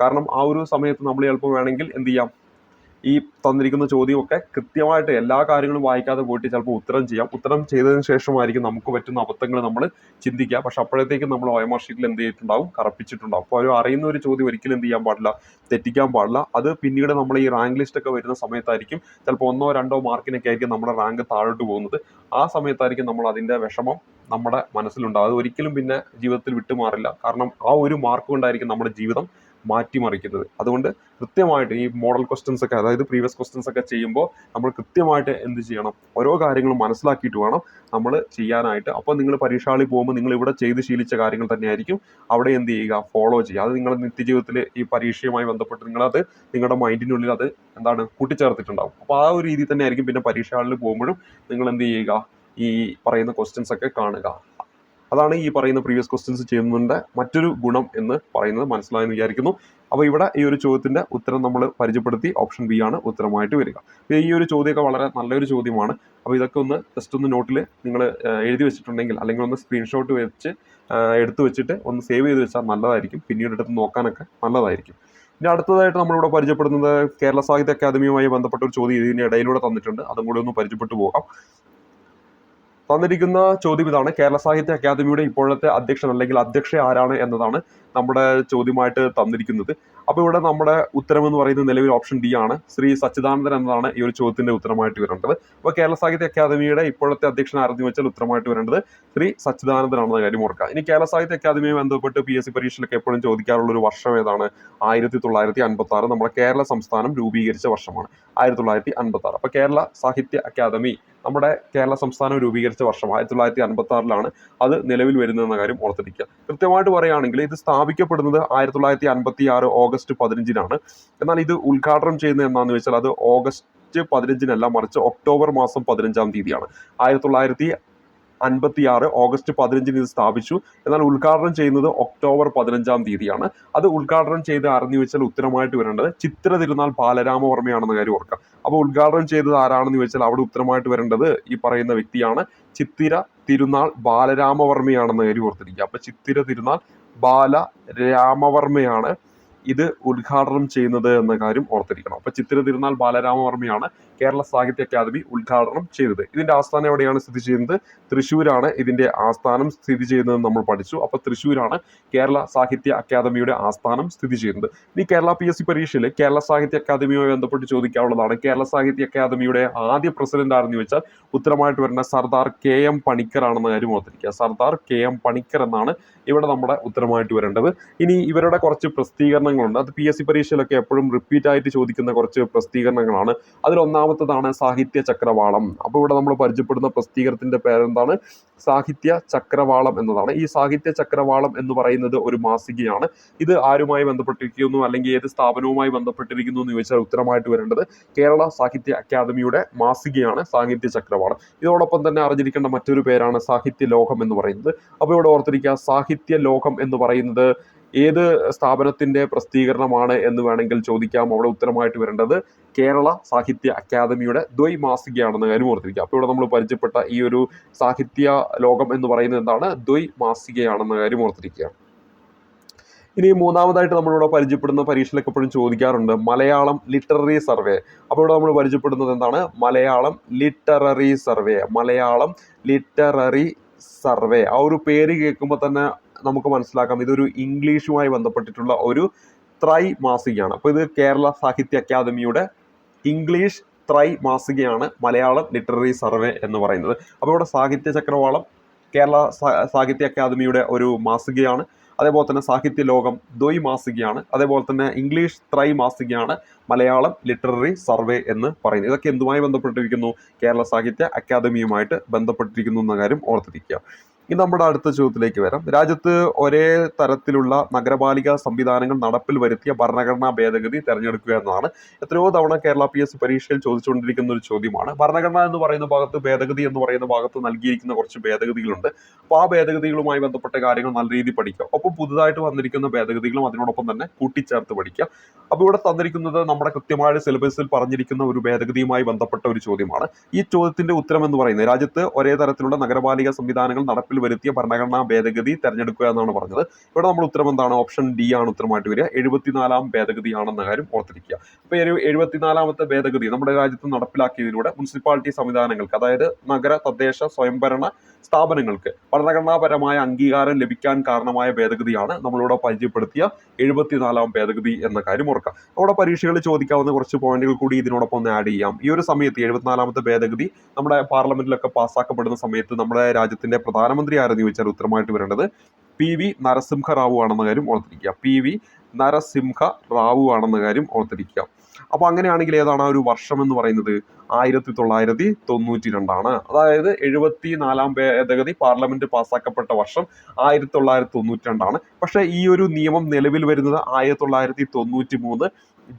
കാരണം ആ ഒരു സമയത്ത് നമ്മൾ ചിലപ്പോൾ വേണമെങ്കിൽ എന്ത് ചെയ്യാം, ഈ തന്നിരിക്കുന്ന ചോദ്യമൊക്കെ കൃത്യമായിട്ട് എല്ലാ കാര്യങ്ങളും വായിക്കാതെ പോയിട്ട് ചിലപ്പോൾ ഉത്തരം ചെയ്യാം. ഉത്തരം ചെയ്തതിന് ശേഷമായിരിക്കും നമുക്ക് പറ്റുന്ന അബദ്ധങ്ങൾ നമ്മൾ ചിന്തിക്കുക. പക്ഷെ അപ്പോഴത്തേക്കും നമ്മൾ OMR ഷീറ്റിൽ എന്ത് ചെയ്തിട്ടുണ്ടാവും, കറപ്പിച്ചിട്ടുണ്ടാവും. അപ്പോൾ ഒരു അറിയുന്ന ഒരു ചോദ്യം ഒരിക്കലും എന്ത് ചെയ്യാൻ പാടില്ല, തെറ്റിക്കാൻ പാടില്ല. അത് പിന്നീട് നമ്മൾ ഈ റാങ്ക് ലിസ്റ്റ് ഒക്കെ വരുന്ന സമയത്തായിരിക്കും ചിലപ്പോൾ 1ഓ 2ഓ മാർക്കിനൊക്കെ ആയിരിക്കും നമ്മുടെ റാങ്ക് താഴോട്ട് പോകുന്നത്. ആ സമയത്തായിരിക്കും നമ്മൾ അതിൻ്റെ വിഷമം നമ്മുടെ മനസ്സിലുണ്ടാവും. അത് ഒരിക്കലും പിന്നെ ജീവിതത്തിൽ വിട്ടുമാറില്ല. കാരണം ആ ഒരു മാർക്ക് കൊണ്ടായിരിക്കും നമ്മുടെ ജീവിതം മാറ്റിമറിക്കുന്നത്. അതുകൊണ്ട് കൃത്യമായിട്ട് ഈ മോഡൽ ക്വസ്റ്റ്യൻസ് ഒക്കെ, അതായത് പ്രീവിയസ് ക്വസ്റ്റ്യൻസ് ഒക്കെ ചെയ്യുമ്പോൾ നമ്മൾ കൃത്യമായിട്ട് എന്ത് ചെയ്യണം, ഓരോ കാര്യങ്ങളും മനസ്സിലാക്കിയിട്ട് വേണം നമ്മൾ ചെയ്യാനായിട്ട്. അപ്പോൾ നിങ്ങൾ പരീക്ഷകളിൽ പോകുമ്പോൾ നിങ്ങൾ ഇവിടെ ചെയ്ത് ശീലിച്ച കാര്യങ്ങൾ തന്നെയായിരിക്കും അവിടെ എന്ത് ചെയ്യുക, ഫോളോ ചെയ്യുക. അത് നിങ്ങളുടെ നിത്യജീവിതത്തിൽ ഈ പരീക്ഷയുമായി ബന്ധപ്പെട്ട് നിങ്ങളത് നിങ്ങളുടെ മൈൻഡിനുള്ളിൽ അത് എന്താണ് കൂട്ടിച്ചേർത്തിട്ടുണ്ടാവും. അപ്പോൾ ആ ഒരു രീതി തന്നെ ആയിരിക്കും പിന്നെ പരീക്ഷകളിൽ പോകുമ്പോഴും നിങ്ങൾ എന്ത് ചെയ്യുക, ഈ പറയുന്ന ക്വസ്റ്റ്യൻസ് ഒക്കെ കാണുക. അതാണ് ഈ പറയുന്ന പ്രീവിയസ് ക്വസ്റ്റ്യൻസ് ചെയ്യുന്നതിൻ്റെ മറ്റൊരു ഗുണം എന്ന് പറയുന്നത്. മനസ്സിലായെന്ന് വിചാരിക്കുന്നു. അപ്പോൾ ഇവിടെ ഈ ഒരു ചോദ്യത്തിൻ്റെ ഉത്തരം നമ്മൾ പരിചയപ്പെടുത്തി. ഓപ്ഷൻ B ആണ് ഉത്തരമായിട്ട് വരിക. ഈ ഒരു ചോദ്യമൊക്കെ വളരെ നല്ലൊരു ചോദ്യമാണ്. അപ്പോൾ ഇതൊക്കെ ഒന്ന് ജസ്റ്റ് ഒന്ന് നോട്ടിൽ നിങ്ങൾ എഴുതി വെച്ചിട്ടുണ്ടെങ്കിൽ അല്ലെങ്കിൽ ഒന്ന് സ്ക്രീൻഷോട്ട് വെച്ച് എടുത്തു വെച്ചിട്ട് ഒന്ന് സേവ് ചെയ്ത് വെച്ചാൽ നല്ലതായിരിക്കും. പിന്നീട് എടുത്ത് നോക്കാനൊക്കെ നല്ലതായിരിക്കും. ഇനി അടുത്തതായിട്ട് നമ്മളിവിടെ പരിചയപ്പെടുന്നത് കേരള സാഹിത്യ അക്കാദമിയുമായി ബന്ധപ്പെട്ട ഒരു ചോദ്യം ഇതിൻ്റെ ഇടയിലൂടെ തന്നിട്ടുണ്ട്. അതും കൂടി ഒന്ന് പരിചയപ്പെട്ടു പോകാം. തന്നിരിക്കുന്ന ചോദ്യം ഇതാണ്: കേരള സാഹിത്യ അക്കാദമിയുടെ ഇപ്പോഴത്തെ അധ്യക്ഷൻ അല്ലെങ്കിൽ അധ്യക്ഷ ആരാണ് എന്നതാണ് നമ്മുടെ ചോദ്യമായിട്ട് തന്നിരിക്കുന്നത്. അപ്പോൾ ഇവിടെ നമ്മുടെ ഉത്തരം എന്ന് പറയുന്നത് നിലവിൽ ഓപ്ഷൻ D ആണ്. ശ്രീ സച്ചിദാനന്ദൻ എന്നതാണ് ഈ ഒരു ചോദ്യത്തിന്റെ ഉത്തരമായിട്ട് വരേണ്ടത്. അപ്പോൾ കേരള സാഹിത്യ അക്കാദമിയുടെ ഇപ്പോഴത്തെ അധ്യക്ഷൻ ആരെന്ന് വെച്ചാൽ ഉത്തരമായിട്ട് വരേണ്ടത് ശ്രീ സച്ചിദാനന്ദൻ ആണെന്ന കാര്യം ഓർക്കുക. ഇനി കേരള സാഹിത്യ അക്കാദമിയുമായി ബന്ധപ്പെട്ട് PSC പരീക്ഷയിലൊക്കെ എപ്പോഴും ചോദിക്കാറുള്ള ഒരു വർഷം ഏതാണ്? 1956 നമ്മുടെ കേരള സംസ്ഥാനം രൂപീകരിച്ച വർഷമാണ് 1956. അപ്പോൾ കേരള സാഹിത്യ അക്കാദമി നമ്മുടെ കേരള സംസ്ഥാനം രൂപീകരിച്ച വർഷം 1956 അത് നിലവിൽ വരുന്നതെന്ന കാര്യം ഓർത്തിരിക്കുക. കൃത്യമായിട്ട് പറയുകയാണെങ്കിൽ ഇത് സ്ഥാപിക്കപ്പെടുന്നത് 1956 ഓഗസ്റ്റ് 15 എന്നാൽ ഇത് ഉദ്ഘാടനം ചെയ്യുന്നത് എന്നാന്ന് വെച്ചാൽ അത് ഓഗസ്റ്റ് 15 മറിച്ച് ഒക്ടോബർ മാസം 15 1956 ഓഗസ്റ്റ് 15 ഇത് സ്ഥാപിച്ചു. എന്നാൽ ഉദ്ഘാടനം ചെയ്യുന്നത് ഒക്ടോബർ 15 അത് ഉദ്ഘാടനം ചെയ്ത് അറിഞ്ഞു വെച്ചാൽ ഉത്തരമായിട്ട് വരേണ്ടത് ചിത്തിര തിരുനാൾ ബാലരാമവർമ്മയാണെന്ന കാര്യം ഓർക്കാം. അപ്പോൾ ഉദ്ഘാടനം ചെയ്തത് ആരാണെന്ന് ചോദിച്ചാൽ അവിടെ ഉത്തരമായിട്ട് വരേണ്ടത് ഈ പറയുന്ന വ്യക്തിയാണ്, ചിത്തിര തിരുനാൾ ബാലരാമവർമ്മയാണെന്ന കാര്യം ഓർത്തിരിക്കുക. അപ്പോൾ ചിത്തിര തിരുനാൾ ബാലരാമവർമ്മയാണ് ഇത് ഉദ്ഘാടനം ചെയ്യുന്നത് എന്ന കാര്യം ഓർത്തിരിക്കണം. അപ്പോൾ ചിത്തിര തിരുനാൾ ബാലരാമവർമ്മയാണ് കേരള സാഹിത്യ അക്കാദമി ഉദ്ഘാടനം ചെയ്തത്. ഇതിന്റെ ആസ്ഥാനം എവിടെയാണ് സ്ഥിതി ചെയ്യുന്നത്? തൃശ്ശൂരാണ് ഇതിന്റെ ആസ്ഥാനം സ്ഥിതി ചെയ്യുന്നത് നമ്മൾ പഠിച്ചു. അപ്പോൾ തൃശ്ശൂരാണ് കേരള സാഹിത്യ അക്കാദമിയുടെ ആസ്ഥാനം സ്ഥിതി ചെയ്യുന്നത്. ഇനി കേരള PSC പരീക്ഷയിൽ കേരള സാഹിത്യ അക്കാദമിയുമായി ബന്ധപ്പെട്ട് ചോദിക്കാനുള്ളതാണ്. കേരള സാഹിത്യ അക്കാദമിയുടെ ആദ്യ പ്രസിഡന്റ് ആരെന്ന് ചോദിച്ചാൽ ഉത്തരമായിട്ട് വരുന്ന സർദാർ KM പണിക്കർ ആണെന്ന കാര്യം ഓർത്തിരിക്കുക. സർദാർ KM പണിക്കർ എന്നാണ് ഇവിടെ നമ്മുടെ ഉത്തരമായിട്ട് വരേണ്ടത്. ഇനി ഇവരുടെ കുറച്ച് പ്രസിദ്ധീകരണങ്ങളുണ്ട്. അത് PSC പരീക്ഷയിലൊക്കെ എപ്പോഴും റിപ്പീറ്റ് ആയിട്ട് ചോദിക്കുന്ന കുറച്ച് പ്രസിദ്ധീകരണങ്ങളാണ്. അതിൽ ഒന്നാമത്തതാണ് സാഹിത്യ ചക്രവാളം. അപ്പോൾ ഇവിടെ നമ്മൾ പരിചയപ്പെടുന്ന പ്രസിദ്ധീകരണത്തിന്റെ പേരെന്താണ്? സാഹിത്യ ചക്രവാളം എന്നതാണ്. ഈ സാഹിത്യ ചക്രവാളം എന്ന് പറയുന്നത് ഒരു മാസികയാണ്. ഇത് ആരുമായി ബന്ധപ്പെട്ടിരിക്കുന്നു അല്ലെങ്കിൽ ഏത് സ്ഥാപനവുമായി ബന്ധപ്പെട്ടിരിക്കുന്നു എന്ന് ചോദിച്ചാൽ ഉത്തരമായിട്ട് വരേണ്ടത് കേരള സാഹിത്യ അക്കാദമിയുടെ മാസികയാണ് സാഹിത്യ ചക്രവാളം. ഇതോടൊപ്പം തന്നെ അറിഞ്ഞിരിക്കേണ്ട മറ്റൊരു പേരാണ് സാഹിത്യ ലോകം എന്ന് പറയുന്നത്. അപ്പോൾ ഇവിടെ ഓർത്തിരിക്കുക, സാഹിത്യ ലോകം എന്ന് പറയുന്നത് ഏത് സ്ഥാപനത്തിന്റെ പ്രസിദ്ധീകരണമാണ് എന്ന് വേണമെങ്കിൽ ചോദിക്കാം. അവിടെ ഉത്തരമായിട്ട് വരേണ്ടത് കേരള സാഹിത്യ അക്കാദമിയുടെ ദ്വൈമാസികയാണെന്ന കാര്യം ഓർത്തിരിക്കുക. അപ്പോൾ ഇവിടെ നമ്മൾ പരിചയപ്പെട്ട ഈ ഒരു സാഹിത്യ ലോകം എന്ന് പറയുന്നത് എന്താണ്? ദ്വൈമാസികയാണെന്ന കാര്യം ഓർത്തിരിക്കുക. ഇനി മൂന്നാമതായിട്ട് നമ്മളിവിടെ പരിചയപ്പെടുന്ന പരീക്ഷയിലൊക്കെ എപ്പോഴും ചോദിക്കാറുണ്ട് മലയാളം ലിറ്റററി സർവേ. അപ്പോൾ ഇവിടെ നമ്മൾ പരിചയപ്പെടുന്നത് എന്താണ്? Malayalam literary survey. Malayalam literary survey. ആ ഒരു പേര് കേൾക്കുമ്പോൾ തന്നെ നമുക്ക് മനസ്സിലാക്കാം ഇതൊരു ഇംഗ്ലീഷുമായി ബന്ധപ്പെട്ടിട്ടുള്ള ഒരു ത്രൈമാസികയാണ്. അപ്പോൾ ഇത് കേരള സാഹിത്യ അക്കാദമിയുടെ ഇംഗ്ലീഷ് ത്രൈമാസികയാണ് മലയാളം ലിറ്റററി സർവേ എന്ന് പറയുന്നത്. അപ്പോൾ ഇവിടെ സാഹിത്യ ചക്രവാളം കേരള സാഹിത്യ അക്കാദമിയുടെ ഒരു മാസികയാണ്. അതേപോലെ തന്നെ സാഹിത്യ ലോകം ദ്വൈമാസികയാണ്. അതേപോലെ തന്നെ ഇംഗ്ലീഷ് ത്രൈമാസികയാണ് മലയാളം ലിറ്റററി സർവേ എന്ന് പറയുന്നത്. ഇതൊക്കെ എന്തുമായി ബന്ധപ്പെട്ടിരിക്കുന്നു? കേരള സാഹിത്യ അക്കാദമിയുമായിട്ട് ബന്ധപ്പെട്ടിരിക്കുന്നു എന്ന കാര്യം ഓർത്തിരിക്കുക. ഇനി നമ്മുടെ അടുത്ത ചോദ്യത്തിലേക്ക് വരാം. രാജ്യത്ത് ഒരേ തരത്തിലുള്ള നഗരപാലിക സംവിധാനങ്ങൾ നടപ്പിൽ വരുത്തിയ ഭരണഘടനാ ഭേദഗതി തിരഞ്ഞെടുക്കുക എന്നതാണ് എത്രയോ തവണ കേരള PSC പരീക്ഷയിൽ ചോദിച്ചുകൊണ്ടിരിക്കുന്ന ഒരു ചോദ്യമാണ്. ഭരണഘടന എന്ന് പറയുന്ന ഭാഗത്ത്, ഭേദഗതി എന്ന് പറയുന്ന ഭാഗത്ത് നൽകിയിരിക്കുന്ന കുറച്ച് ഭേദഗതികളുണ്ട്. അപ്പോൾ ആ ഭേദഗതികളുമായി ബന്ധപ്പെട്ട കാര്യങ്ങൾ നല്ല രീതിയിൽ പഠിക്കുക. ഒപ്പം പുതുതായിട്ട് വന്നിരിക്കുന്ന ഭേദഗതികളും അതിനോടൊപ്പം തന്നെ കൂട്ടിച്ചേർത്ത് പഠിക്കുക. അപ്പോൾ ഇവിടെ തന്നിരിക്കുന്നത് നമ്മുടെ കൃത്യമായ സിലബസിൽ പറഞ്ഞിരിക്കുന്ന ഒരു ഭേദഗതിയുമായി ബന്ധപ്പെട്ട ഒരു ചോദ്യമാണ്. ഈ ചോദ്യത്തിന്റെ ഉത്തരം എന്ന് പറയുന്നത് രാജ്യത്ത് ഒരേ തരത്തിലുള്ള നഗരപാലിക സംവിധാനങ്ങൾ നടപ്പിൽ വരുത്തിയ ഭരണഘടനാ ഭേദഗതി തിരഞ്ഞെടുക്കുക എന്നാണ് പറഞ്ഞത്. ഇവിടെ നമ്മൾ ഉത്തരം എന്താണ്? ഓപ്ഷൻ ഡി ആണ് ഉത്തരമായിട്ട് വരിക. 74-ാം ഭേദഗതിയാണെന്ന കാര്യം ഓർത്തിരിക്കുക. അപ്പോൾ 74-ാമത്തെ ഭേദഗതി നമ്മുടെ രാജ്യത്ത് നടപ്പിലാക്കിയതിലൂടെ മുനിസിപ്പാലിറ്റി സംവിധാനങ്ങൾക്ക്, അതായത് നഗര തദ്ദേശ സ്വയംഭരണ സ്ഥാപനങ്ങൾക്ക് ഭരണഘടനാപരമായ അംഗീകാരം ലഭിക്കാൻ കാരണമായ ഭേദഗതിയാണ് നമ്മളിവിടെ പരിചയപ്പെടുത്തിയ 74-ാം ഭേദഗതി എന്ന കാര്യം ഓർക്കുക. അവിടെ പരീക്ഷകളിൽ ചോദിക്കാവുന്ന കുറച്ച് പോയിന്റുകൾ കൂടി ഇതിനോടൊപ്പം ഒന്ന് ആഡ് ചെയ്യാം. ഈ ഒരു സമയത്ത് 74-ാമത്തെ ഭേദഗതി നമ്മുടെ പാർലമെന്റിലൊക്കെ പാസ്സാക്കപ്പെടുന്ന സമയത്ത് നമ്മുടെ രാജ്യത്തിന്റെ പ്രധാനമന്ത്രി ആരെന്ന് ചോദിച്ചാൽ ഉത്തരമായിട്ട് വരേണ്ടത് PV നരസിംഹ റാവു ആണെന്ന കാര്യം ഓർത്തിരിക്കുക. PV നരസിംഹ റാവു ആണെന്ന കാര്യം ഓർത്തിരിക്കുക. അപ്പൊ അങ്ങനെയാണെങ്കിൽ ഏതാണ് ആ ഒരു വർഷം എന്ന് പറയുന്നത്? 1992. അതായത് 74-ാം ഭേദഗതി പാർലമെന്റ് പാസ്സാക്കപ്പെട്ട വർഷം 1992. പക്ഷെ ഈ ഒരു നിയമം നിലവിൽ വരുന്നത് 1993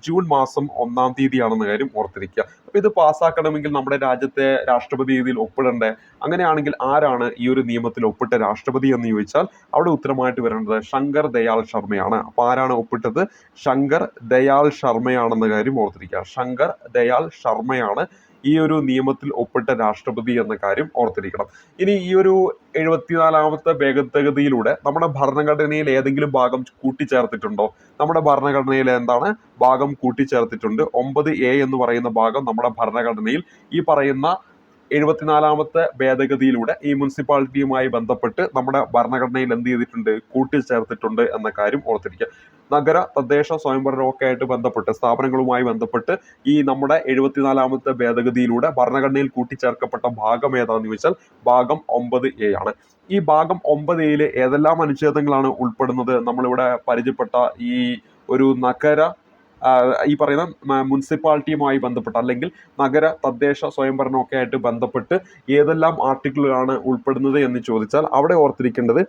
ജൂൺ മാസം 1-ാം തീയതിയാണെന്ന കാര്യം ഓർത്തിരിക്കുക. അപ്പൊ ഇത് പാസ്സാക്കണമെങ്കിൽ നമ്മുടെ രാജ്യത്തെ രാഷ്ട്രപതി ഇതിൽ ഒപ്പിടണ്ടേ? അങ്ങനെയാണെങ്കിൽ ആരാണ് ഈ ഒരു നിയമത്തിൽ ഒപ്പിട്ട രാഷ്ട്രപതി എന്ന് ചോദിച്ചാൽ അവിടെ ഉത്തരമായിട്ട് വരേണ്ടത് ശങ്കർ ദയാൽ ശർമ്മയാണ്. അപ്പൊ ആരാണ് ഒപ്പിട്ടത്? ശങ്കർ ദയാൽ ശർമ്മയാണെന്ന കാര്യം ഓർത്തിരിക്കുക. ശങ്കർ ദയാൽ ശർമ്മയാണ് ഈ ഒരു നിയമത്തിൽ ഒപ്പിട്ട രാഷ്ട്രപതി എന്ന കാര്യം ഓർത്തിരിക്കണം. ഇനി ഈ ഒരു 74-ാമത്തെ ഭേദഗതിയിലൂടെ നമ്മുടെ ഭരണഘടനയിൽ ഏതെങ്കിലും ഭാഗം കൂട്ടിച്ചേർത്തിട്ടുണ്ടോ? നമ്മുടെ ഭരണഘടനയിൽ എന്താണ് ഭാഗം കൂട്ടിച്ചേർത്തിട്ടുണ്ട്? 9A എന്ന് പറയുന്ന ഭാഗം നമ്മുടെ ഭരണഘടനയിൽ ഈ പറയുന്ന 74-ാമത്തെ ഭേദഗതിയിലൂടെ ഈ മുനിസിപ്പാലിറ്റിയുമായി ബന്ധപ്പെട്ട് നമ്മുടെ ഭരണഘടനയിൽ എന്ത് ചെയ്തിട്ടുണ്ട്? കൂട്ടിച്ചേർത്തിട്ടുണ്ട് എന്ന കാര്യം ഓർത്തിരിക്കുക. നഗര തദ്ദേശ സ്വയംഭരണമൊക്കെ ആയിട്ട് ബന്ധപ്പെട്ട് സ്ഥാപനങ്ങളുമായി ബന്ധപ്പെട്ട് ഈ നമ്മുടെ 74-ാമത്തെ ഭേദഗതിയിലൂടെ ഭരണഘടനയിൽ കൂട്ടിച്ചേർക്കപ്പെട്ട ഭാഗം ഏതാണെന്ന് ചോദിച്ചാൽ ഭാഗം 9A ആണ്. ഈ ഭാഗം 9A ഏതെല്ലാം അനുച്ഛേദങ്ങളാണ് ഉൾപ്പെടുന്നത്? നമ്മളിവിടെ പരിചയപ്പെട്ട ഈ ഒരു നഗര ഈ പറയുന്ന മുനിസിപ്പാലിറ്റിയുമായി ബന്ധപ്പെട്ട് അല്ലെങ്കിൽ നഗര തദ്ദേശ സ്വയംഭരണമൊക്കെ ആയിട്ട് ബന്ധപ്പെട്ട് ഏതെല്ലാം ആർട്ടിക്കിളുകളാണ് ഉൾപ്പെടുന്നത് എന്ന് ചോദിച്ചാൽ അവിടെ ഓർത്തിരിക്കേണ്ടത്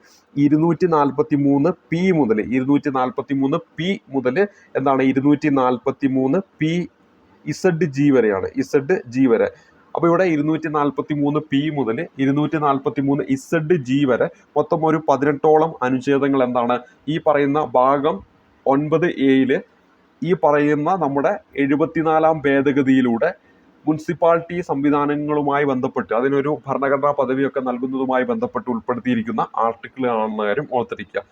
243P മുതൽ 243P മുതൽ എന്താണ് 243P ZG വരെയാണ്. ZG വരെ. അപ്പോൾ ഇവിടെ 243P മുതൽ 243ZG വരെ മൊത്തം ഒരു 18ഓളം അനുച്ഛേദങ്ങൾ എന്താണ് ഈ പറയുന്ന ഭാഗം 9A ഈ പറയുന്ന നമ്മുടെ 74-ാം ഭേദഗതിയിലൂടെ മുനിസിപ്പാലിറ്റി സംവിധാനങ്ങളുമായി ബന്ധപ്പെട്ട് അതിനൊരു ഭരണഘടനാ പദവിയൊക്കെ നൽകുന്നതുമായി ബന്ധപ്പെട്ട് ഉൾപ്പെടുത്തിയിരിക്കുന്ന ആർട്ടിക്കിളാണെന്ന കാര്യം ഓർത്തിരിക്കുക.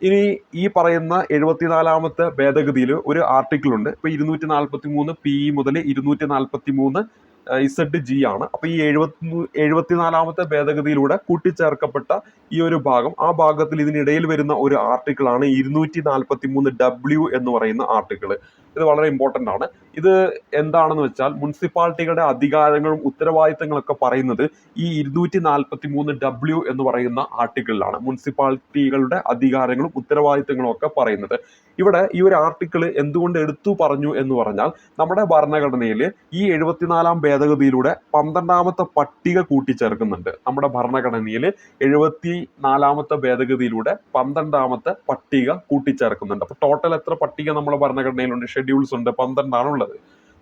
ഇനി ഈ പറയുന്ന 74-ാമത്തെ ഭേദഗതിയിൽ ഒരു ആർട്ടിക്കിൾ ഉണ്ട്. ഇപ്പൊ 243P മുതൽ 243ZG ആണ്. അപ്പൊ ഈ 74-ാമത്തെ ഭേദഗതിയിലൂടെ കൂട്ടിച്ചേർക്കപ്പെട്ട ഈ ഒരു ഭാഗം, ആ ഭാഗത്തിൽ ഇതിനിടയിൽ വരുന്ന ഒരു ആർട്ടിക്കിളാണ് 243W എന്ന് പറയുന്ന ആർട്ടിക്കിൾ. ഇത് വളരെ ഇമ്പോർട്ടൻ്റ് ആണ്. ഇത് എന്താണെന്ന് വെച്ചാൽ മുനിസിപ്പാലിറ്റികളുടെ അധികാരങ്ങളും ഉത്തരവാദിത്തങ്ങളൊക്കെ പറയുന്നത് ഈ 243W എന്ന് പറയുന്ന ആർട്ടിക്കിളിലാണ്. മുനിസിപ്പാലിറ്റികളുടെ അധികാരങ്ങളും ഉത്തരവാദിത്തങ്ങളും ഒക്കെ പറയുന്നത്. ഇവിടെ ഈ ഒരു ആർട്ടിക്കിൾ എന്തുകൊണ്ട് എടുത്തു പറഞ്ഞു എന്ന് പറഞ്ഞാൽ നമ്മുടെ ഭരണഘടനയിൽ ഈ 74-ാം ഭേദഗതിയിലൂടെ 12-ാമത്തെ പട്ടിക കൂട്ടിച്ചേർക്കുന്നുണ്ട്. നമ്മുടെ ഭരണഘടനയിൽ 74-ാമത്തെ ഭേദഗതിയിലൂടെ 12-ാമത്തെ പട്ടിക കൂട്ടിച്ചേർക്കുന്നുണ്ട്. അപ്പൊ ടോട്ടൽ എത്ര പട്ടിക നമ്മുടെ ഭരണഘടനയിലുണ്ട്? ഷെഡ്യൂൾസ് ഉണ്ട്, 12 ആണുള്ളത്.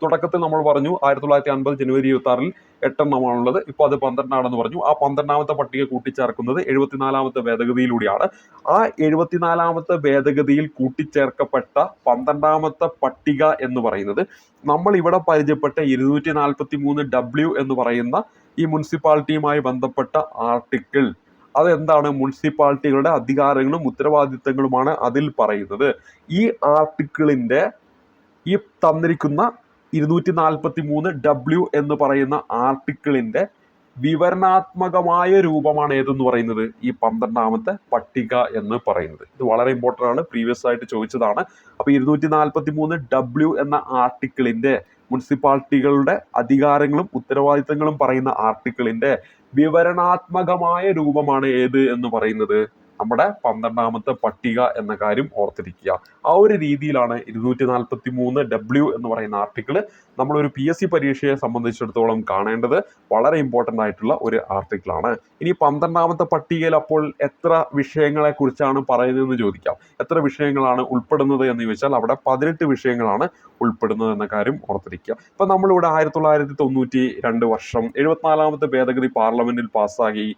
തുടക്കത്തിൽ നമ്മൾ പറഞ്ഞു 1950 ജനുവരി 26-ൽ 8 എണ്ണമാണുള്ളത്. ഇപ്പോൾ അത് 12 ആണെന്ന് പറഞ്ഞു. ആ 12ാമത്തെ പട്ടിക കൂട്ടിച്ചേർക്കുന്നത് 74ാമത്തെ ഭേദഗതിയിലൂടെയാണ്. ആ 74ാമത്തെ ഭേദഗതിയിൽ കൂട്ടിച്ചേർക്കപ്പെട്ട 12ാമത്തെ പട്ടിക എന്ന് പറയുന്നത് നമ്മൾ ഇവിടെ പരിചയപ്പെട്ട 243W എന്ന് പറയുന്ന ഈ മുനിസിപ്പാലിറ്റിയുമായി ബന്ധപ്പെട്ട ആർട്ടിക്കിൾ, അതെന്താണ്? മുനിസിപ്പാലിറ്റികളുടെ അധികാരങ്ങളും ഉത്തരവാദിത്തങ്ങളുമാണ് അതിൽ പറയുന്നത്. ഈ ആർട്ടിക്കിളിന്റെ ഈ തന്നിരിക്കുന്ന 243W എന്ന് പറയുന്ന ആർട്ടിക്കിളിന്റെ വിവരണാത്മകമായ രൂപമാണ് ഏതെന്ന് പറയുന്നത്? ഈ 12ാമത്തെ പട്ടിക എന്ന് പറയുന്നത്. ഇത് വളരെ ഇമ്പോർട്ടൻ്റ് ആണ്, പ്രീവിയസ് ആയിട്ട് ചോദിച്ചതാണ്. അപ്പൊ 243W എന്ന ആർട്ടിക്കിളിന്റെ, മുനിസിപ്പാലിറ്റികളുടെ അധികാരങ്ങളും ഉത്തരവാദിത്തങ്ങളും പറയുന്ന ആർട്ടിക്കിളിന്റെ വിവരണാത്മകമായ രൂപമാണ് ഏത് എന്ന് പറയുന്നത്? നമ്മുടെ 12ാമത്തെ പട്ടിക എന്ന കാര്യം ഓർത്തിരിക്കുക. ആ ഒരു രീതിയിലാണ് 243W എന്ന് പറയുന്ന ആർട്ടിക്കിൾ നമ്മളൊരു PSC പരീക്ഷയെ സംബന്ധിച്ചിടത്തോളം കാണേണ്ടത്. വളരെ ഇമ്പോർട്ടൻ്റ് ആയിട്ടുള്ള ഒരു ആർട്ടിക്കിളാണ്. ഇനി 12ാമത്തെ പട്ടികയിൽ അപ്പോൾ എത്ര വിഷയങ്ങളെ കുറിച്ചാണ് പറയുന്നതെന്ന് ചോദിക്കാം. എത്ര വിഷയങ്ങളാണ് ഉൾപ്പെടുന്നത് എന്ന് ചോദിച്ചാൽ അവിടെ 18 വിഷയങ്ങളാണ് ഉൾപ്പെടുന്നത് എന്ന കാര്യം ഓർത്തിരിക്കുക. ഇപ്പൊ നമ്മളിവിടെ 1992 വർഷം 74ാമത്തെ ഭേദഗതി പാർലമെന്റിൽ പാസ്സാക്കി.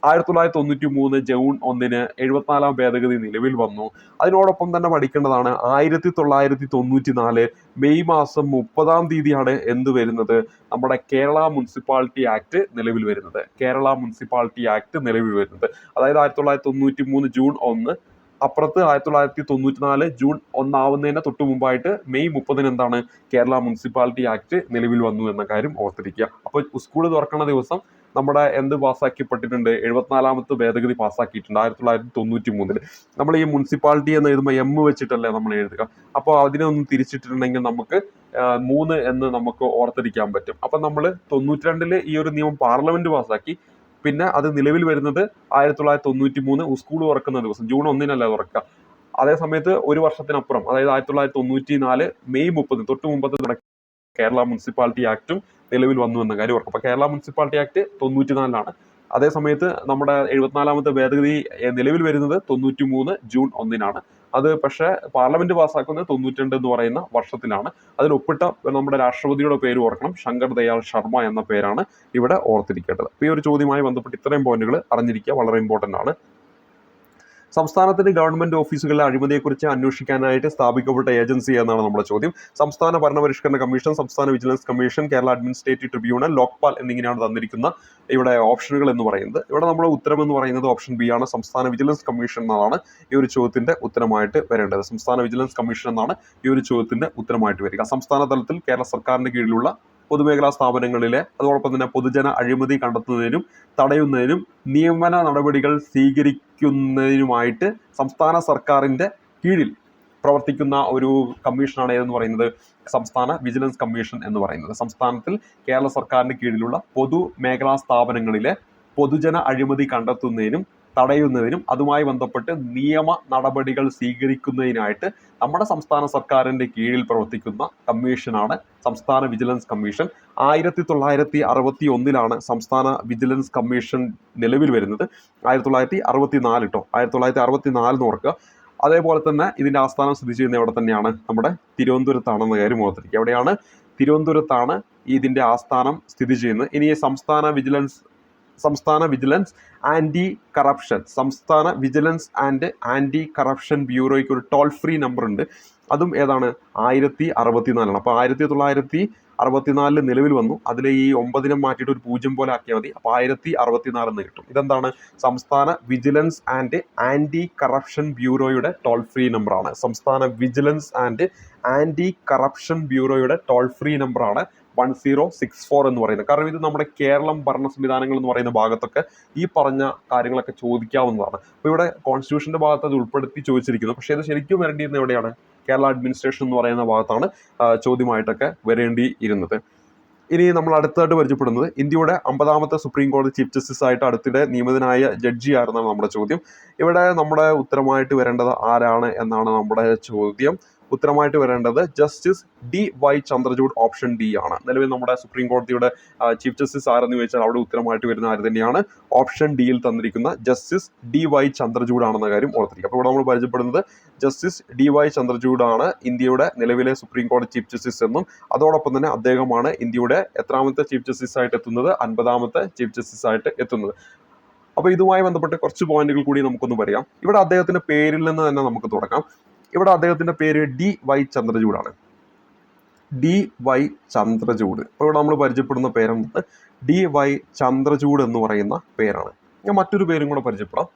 1993 ജൂൺ 1-ന് 74ാം ഭേദഗതി നിലവിൽ വന്നു. അതിനോടൊപ്പം തന്നെ പഠിക്കേണ്ടതാണ് 1994 മെയ് മാസം 30-ാം തീയതിയാണ് എന്ത് വരുന്നത്? നമ്മുടെ കേരള മുനിസിപ്പാലിറ്റി ആക്ട് നിലവിൽ വരുന്നത്. കേരള മുനിസിപ്പാലിറ്റി ആക്ട് നിലവിൽ വരുന്നത് അതായത് 1993 ജൂൺ 1, അപ്പുറത്ത് 1994 ജൂൺ 1 ആവുന്നതിന് തൊട്ട് മുമ്പായിട്ട് മെയ് 30-ന് എന്താണ്? കേരള മുനിസിപ്പാലിറ്റി ആക്ട് നിലവിൽ വന്നു എന്ന കാര്യം ഓർത്തിരിക്കുക. അപ്പോൾ സ്കൂൾ തുറക്കുന്ന ദിവസം നമ്മുടെ എന്ത് പാസ്സാക്കിപ്പെട്ടിട്ടുണ്ട്? 74ാമത്തെ ഭേദഗതി പാസ്സാക്കിയിട്ടുണ്ട് 1993-ൽ. നമ്മൾ ഈ മുനിസിപ്പാലിറ്റി എന്ന് എഴുതുമ്പോൾ M വെച്ചിട്ടല്ലേ നമ്മൾ എഴുതുക. അപ്പോൾ അതിനെ ഒന്ന് തിരിച്ചിട്ടുണ്ടെങ്കിൽ നമുക്ക് 3 എന്ന് നമുക്ക് ഓർത്തിരിക്കാൻ പറ്റും. അപ്പം നമ്മൾ 92-ൽ ഈ ഒരു നിയമം പാർലമെന്റ് പാസ്സാക്കി. പിന്നെ അത് നിലവിൽ വരുന്നത് 1993 സ്കൂൾ തുറക്കുന്ന ദിവസം ജൂൺ 1-നല്ല തുറക്കുക. അതേ സമയത്ത് ഒരു വർഷത്തിനപ്പുറം, അതായത് 1994 മെയ് 30 തൊട്ട് മുമ്പത്തെ കേരള മുനിസിപ്പാലിറ്റി ആക്ടും നിലവിൽ വന്നു എന്ന കാര്യം ഓർക്കും. അപ്പൊ കേരള മുനിസിപ്പാലിറ്റി ആക്ട് 94-ലാണ്. അതേ സമയത്ത് നമ്മുടെ 74ാമത്തെ ഭേദഗതി നിലവിൽ വരുന്നത് 93 ജൂൺ 1-നാണ്. അത് പക്ഷേ പാർലമെന്റ് പാസ്സാക്കുന്നത് 92 എന്ന് പറയുന്ന വർഷത്തിലാണ്. അതിൽ ഒപ്പിട്ട നമ്മുടെ രാഷ്ട്രപതിയുടെ പേര് ഓർക്കണം, ശങ്കർ ദയാൽ ശർമ്മ എന്ന പേരാണ് ഇവിടെ ഓർത്തിരിക്കേണ്ടത്. അപ്പോൾ ഈ ഒരു ചോദ്യവുമായി ബന്ധപ്പെട്ട് ഇത്രയും പോയിന്റുകൾ അറിഞ്ഞിരിക്കുക, വളരെ ഇമ്പോർട്ടൻ്റ് ആണ്. സംസ്ഥാനത്തിന് ഗവൺമെന്റ് ഓഫീസുകളിലെ അഴിമതിയെക്കുറിച്ച് അന്വേഷിക്കാനായിട്ട് സ്ഥാപിക്കപ്പെട്ട ഏജൻസി എന്നാണ് നമ്മുടെ ചോദ്യം. സംസ്ഥാന ഭരണപരിഷ്കരണ കമ്മീഷൻ, സംസ്ഥാന vigilance commission, Kerala administrative tribunal, Lokpal എന്നിങ്ങനെയാണ് തന്നിരിക്കുന്ന ഇവിടെ ഓപ്ഷനുകൾ എന്ന് പറയുന്നത്. ഇവിടെ നമ്മുടെ ഉത്തരം എന്ന് പറയുന്നത് ഓപ്ഷൻ ബി ആണ്, സംസ്ഥാന വിജിലൻസ് കമ്മീഷൻ എന്നാണ് ഈ ഒരു ചോദ്യത്തിന്റെ ഉത്തരമായിട്ട് വരേണ്ടത്. സംസ്ഥാന വിജിലൻസ് കമ്മീഷൻ എന്നാണ് ഈ ഒരു ചോദ്യത്തിന്റെ ഉത്തരമായിട്ട് വരിക. സംസ്ഥാന തലത്തിൽ കേരള സർക്കാരിന്റെ കീഴിലുള്ള പൊതുമേഖലാ സ്ഥാപനങ്ങളിലെ അതോടൊപ്പം തന്നെ പൊതുജന അഴിമതി കണ്ടെത്തുന്നതിനും തടയുന്നതിനും നിയമന നടപടികൾ സ്വീകരിക്കുന്നതിനുമായിട്ട് സംസ്ഥാന സർക്കാരിന്റെ കീഴിൽ പ്രവർത്തിക്കുന്ന ഒരു കമ്മീഷനാണ് ഏതെന്ന് പറയുന്നത്? സംസ്ഥാന വിജിലൻസ് കമ്മീഷൻ എന്ന് പറയുന്നത്. സംസ്ഥാനത്തിൽ കേരള സർക്കാരിന്റെ കീഴിലുള്ള പൊതുമേഖലാ സ്ഥാപനങ്ങളിലെ പൊതുജന അഴിമതി കണ്ടെത്തുന്നതിനും തടയുന്നതിനും അതുമായി ബന്ധപ്പെട്ട് നിയമ നടപടികൾ സ്വീകരിക്കുന്നതിനായിട്ട് നമ്മുടെ സംസ്ഥാന സർക്കാരിന്റെ കീഴിൽ പ്രവർത്തിക്കുന്ന കമ്മീഷനാണ് സംസ്ഥാന വിജിലൻസ് കമ്മീഷൻ. 1961-ലാണ് സംസ്ഥാന വിജിലൻസ് കമ്മീഷൻ നിലവിൽ വരുന്നത്. 1964 കേട്ടോ, 1964 ഓർക്കുക. അതേപോലെ തന്നെ ഇതിന്റെ ആസ്ഥാനം സ്ഥിതി ചെയ്യുന്ന എവിടെ തന്നെയാണ്? നമ്മുടെ തിരുവനന്തപുരത്താണെന്ന കാര്യം ഓർത്തിരിക്കുക. എവിടെയാണ്? തിരുവനന്തപുരത്താണ് ഇതിന്റെ ആസ്ഥാനം സ്ഥിതി ചെയ്യുന്നത്. ഇനി സംസ്ഥാന വിജിലൻസ് ആൻറ്റി കറപ്ഷൻ, സംസ്ഥാന വിജിലൻസ് ആൻഡ് ആൻറ്റി കറപ്ഷൻ ബ്യൂറോയ്ക്ക് ഒരു ടോൾ ഫ്രീ നമ്പർ ഉണ്ട്. അതും ഏതാണ്? 1064-ആണ്. അപ്പോൾ 1964 നിലവിൽ വന്നു. അതിൽ ഈ 9 മാറ്റിയിട്ട് ഒരു 0 പോലെ ആക്കിയാൽ മതി. അപ്പോൾ 1064 എന്ന് കിട്ടും. ഇതെന്താണ്? സംസ്ഥാന വിജിലൻസ് ആൻഡ് ആൻറ്റി കറപ്ഷൻ ബ്യൂറോയുടെ ടോൾ ഫ്രീ നമ്പറാണ്. സംസ്ഥാന വിജിലൻസ് ആൻഡ് ആൻറ്റി കറപ്ഷൻ ബ്യൂറോയുടെ ടോൾ ഫ്രീ നമ്പറാണ് 1064 എന്ന് പറയുന്നത്. കാരണം ഇത് നമ്മുടെ കേരളം ഭരണ സംവിധാനങ്ങൾ എന്ന് പറയുന്ന ഭാഗത്തൊക്കെ ഈ പറഞ്ഞ കാര്യങ്ങളൊക്കെ ചോദിക്കാവുന്നതാണ്. അപ്പോൾ ഇവിടെ കോൺസ്റ്റിറ്റ്യൂഷന്റെ ഭാഗത്ത് അത് ഉൾപ്പെടുത്തി ചോദിച്ചിരിക്കുന്നു. പക്ഷേ ഇത് ശരിക്കും വരേണ്ടിയിരുന്നത് എവിടെയാണ്? കേരള അഡ്മിനിസ്ട്രേഷൻ എന്ന് പറയുന്ന ഭാഗത്താണ് ചോദ്യമായിട്ടൊക്കെ വരേണ്ടിയിരുന്നത്. ഇനി നമ്മൾ അടുത്തായിട്ട് പരിചയപ്പെടുന്നത് ഇന്ത്യയുടെ 50ാമത്തെ സുപ്രീം കോടതി ചീഫ് ജസ്റ്റിസ് ആയിട്ട് അടുത്തിടെ നിയമിതനായ ജഡ്ജി ആരെന്നാണ് നമ്മുടെ ചോദ്യം. ഇവിടെ നമ്മുടെ ഉത്തരമായിട്ട് വരേണ്ടത് ആരാണ് എന്നാണ് നമ്മുടെ ചോദ്യം. ഉത്തരമായിട്ട് വരേണ്ടത് justice DY Chandrachud option D ആണ്. നിലവിൽ നമ്മുടെ സുപ്രീം കോടതിയുടെ ചീഫ് ജസ്റ്റിസ് ആരെന്ന് ചോദിച്ചാൽ അവിടെ ഉത്തരമായിട്ട് വരുന്ന ആര് തന്നെയാണ്? ഓപ്ഷൻ ഡിയിൽ തന്നിരിക്കുന്ന ജസ്റ്റിസ് DY ചന്ദ്രചൂഡ് ആണെന്ന കാര്യം ഓർത്തിരിക്കുക. അപ്പോൾ ഇവിടെ നമ്മൾ പരിചയപ്പെടുന്നത് ജസ്റ്റിസ് DY ചന്ദ്രചൂഡ് ആണ് ഇന്ത്യയുടെ നിലവിലെ സുപ്രീം കോടതി ചീഫ് ജസ്റ്റിസ് എന്നും അതോടൊപ്പം തന്നെ അദ്ദേഹമാണ് ഇന്ത്യയുടെ എത്രാമത്തെ ചീഫ് ജസ്റ്റിസ് ആയിട്ട് എത്തുന്നത്? 50ാമത്തെ ചീഫ് ജസ്റ്റിസ് ആയിട്ട് എത്തുന്നത്. അപ്പോൾ ഇതുമായി ബന്ധപ്പെട്ട് കുറച്ച് പോയിന്റുകൾ കൂടി നമുക്കൊന്ന് പറയാം. ഇവിടെ അദ്ദേഹത്തിന്റെ പേരിൽ നിന്ന് തന്നെ നമുക്ക് തുടങ്ങാം. ഇവിടെ അദ്ദേഹത്തിന്റെ പേര് DY ചന്ദ്രചൂഡാണ്. DY ചന്ദ്രചൂഡ്. അപ്പോൾ ഇവിടെ നമ്മൾ പരിചയപ്പെടുന്ന പേരെന്നത് DY ചന്ദ്രചൂഡ് എന്ന് പറയുന്ന പേരാണ്. ഞാൻ മറ്റൊരു പേരും കൂടെ പരിചയപ്പെടാം.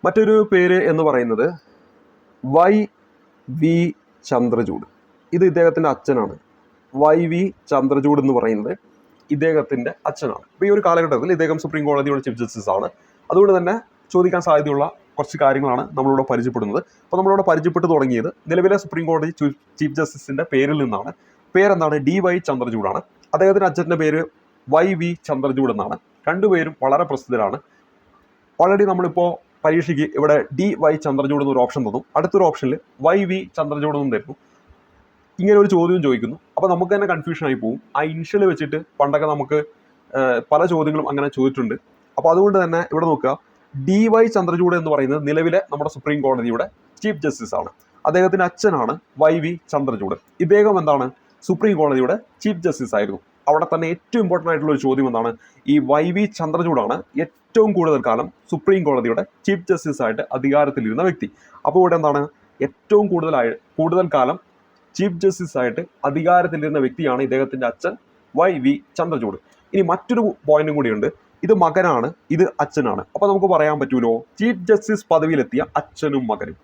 മറ്റൊരു പേര് എന്ന് പറയുന്നത് YV ചന്ദ്രചൂഡ്. ഇത് ഇദ്ദേഹത്തിന്റെ അച്ഛനാണ്. YV ചന്ദ്രചൂഡ് എന്ന് പറയുന്നത് ഇദ്ദേഹത്തിന്റെ അച്ഛനാണ്. അപ്പോൾ ഈ ഒരു കാലഘട്ടത്തിൽ ഇദ്ദേഹം സുപ്രീം കോടതിയുടെ ചീഫ് ജസ്റ്റിസ് ആണ്. അതുകൊണ്ട് തന്നെ ചോദിക്കാൻ സാധ്യതയുള്ള കുറച്ച് കാര്യങ്ങളാണ് നമ്മളിവിടെ പരിചയപ്പെടുന്നത്. അപ്പോൾ നമ്മളിവിടെ പരിചയപ്പെട്ട് തുടങ്ങിയത് നിലവിലെ സുപ്രീം കോടതി ചീഫ് ജസ്റ്റിസിന്റെ പേരിൽ നിന്നാണ്. പേരെന്താണ്? DY ചന്ദ്രചൂഡാണ്. അദ്ദേഹത്തിന്റെ അച്ഛൻ്റെ പേര് YV ചന്ദ്രചൂഡ് എന്നാണ്. രണ്ടുപേരും വളരെ പ്രസിദ്ധരാണ്. ഓൾറെഡി നമ്മളിപ്പോൾ പരീക്ഷയ്ക്ക് ഇവിടെ DY ചന്ദ്രചൂഡ് എന്നൊരു ഓപ്ഷൻ തന്നു. അടുത്തൊരു ഓപ്ഷനിൽ YV ചന്ദ്രചൂഡ് എന്നും തരുന്നു. ഇങ്ങനെ ഒരു ചോദ്യവും ചോദിക്കുന്നു. അപ്പോൾ നമുക്ക് തന്നെ കൺഫ്യൂഷൻ ആയി പോകും. ആ ഇനിഷ്യൽ വെച്ചിട്ട് പണ്ടൊക്കെ നമുക്ക് പല ചോദ്യങ്ങളും അങ്ങനെ ചോദിച്ചിട്ടുണ്ട്. അപ്പോൾ അതുകൊണ്ട് തന്നെ ഇവിടെ നോക്കുക, DY ചന്ദ്രചൂഡ് എന്ന് പറയുന്നത് നിലവിലെ നമ്മുടെ സുപ്രീം കോടതിയുടെ ചീഫ് ജസ്റ്റിസ് ആണ്. അദ്ദേഹത്തിന്റെ അച്ഛനാണ് YV ചന്ദ്രചൂഡ്. ഇദ്ദേഹം എന്താണ്? സുപ്രീം കോടതിയുടെ ചീഫ് ജസ്റ്റിസ് ആയിരുന്നു. അവിടെ തന്നെ ഏറ്റവും ഇമ്പോർട്ടൻ്റ് ആയിട്ടുള്ള ഒരു ചോദ്യം എന്താണ്? ഈ YV ചന്ദ്രചൂഡാണ് ഏറ്റവും കൂടുതൽ കാലം സുപ്രീം കോടതിയുടെ ചീഫ് ജസ്റ്റിസ് ആയിട്ട് അധികാരത്തിലിരുന്ന വ്യക്തി. അപ്പോൾ ഇവിടെ എന്താണ്? ഏറ്റവും കൂടുതൽ കാലം ചീഫ് ജസ്റ്റിസ് ആയിട്ട് അധികാരത്തിലിരുന്ന വ്യക്തിയാണ് ഇദ്ദേഹത്തിന്റെ അച്ഛൻ YV ചന്ദ്രചൂഡ്. ഇനി മറ്റൊരു പോയിന്റും കൂടിയുണ്ട്. ഇത് മകനാണ്, ഇത് അച്ഛനാണ്. അപ്പോൾ നമുക്ക് പറയാൻ പറ്റൂലോ, ചീഫ് ജസ്റ്റിസ് പദവിയിലെത്തിയ അച്ഛനും മകനും.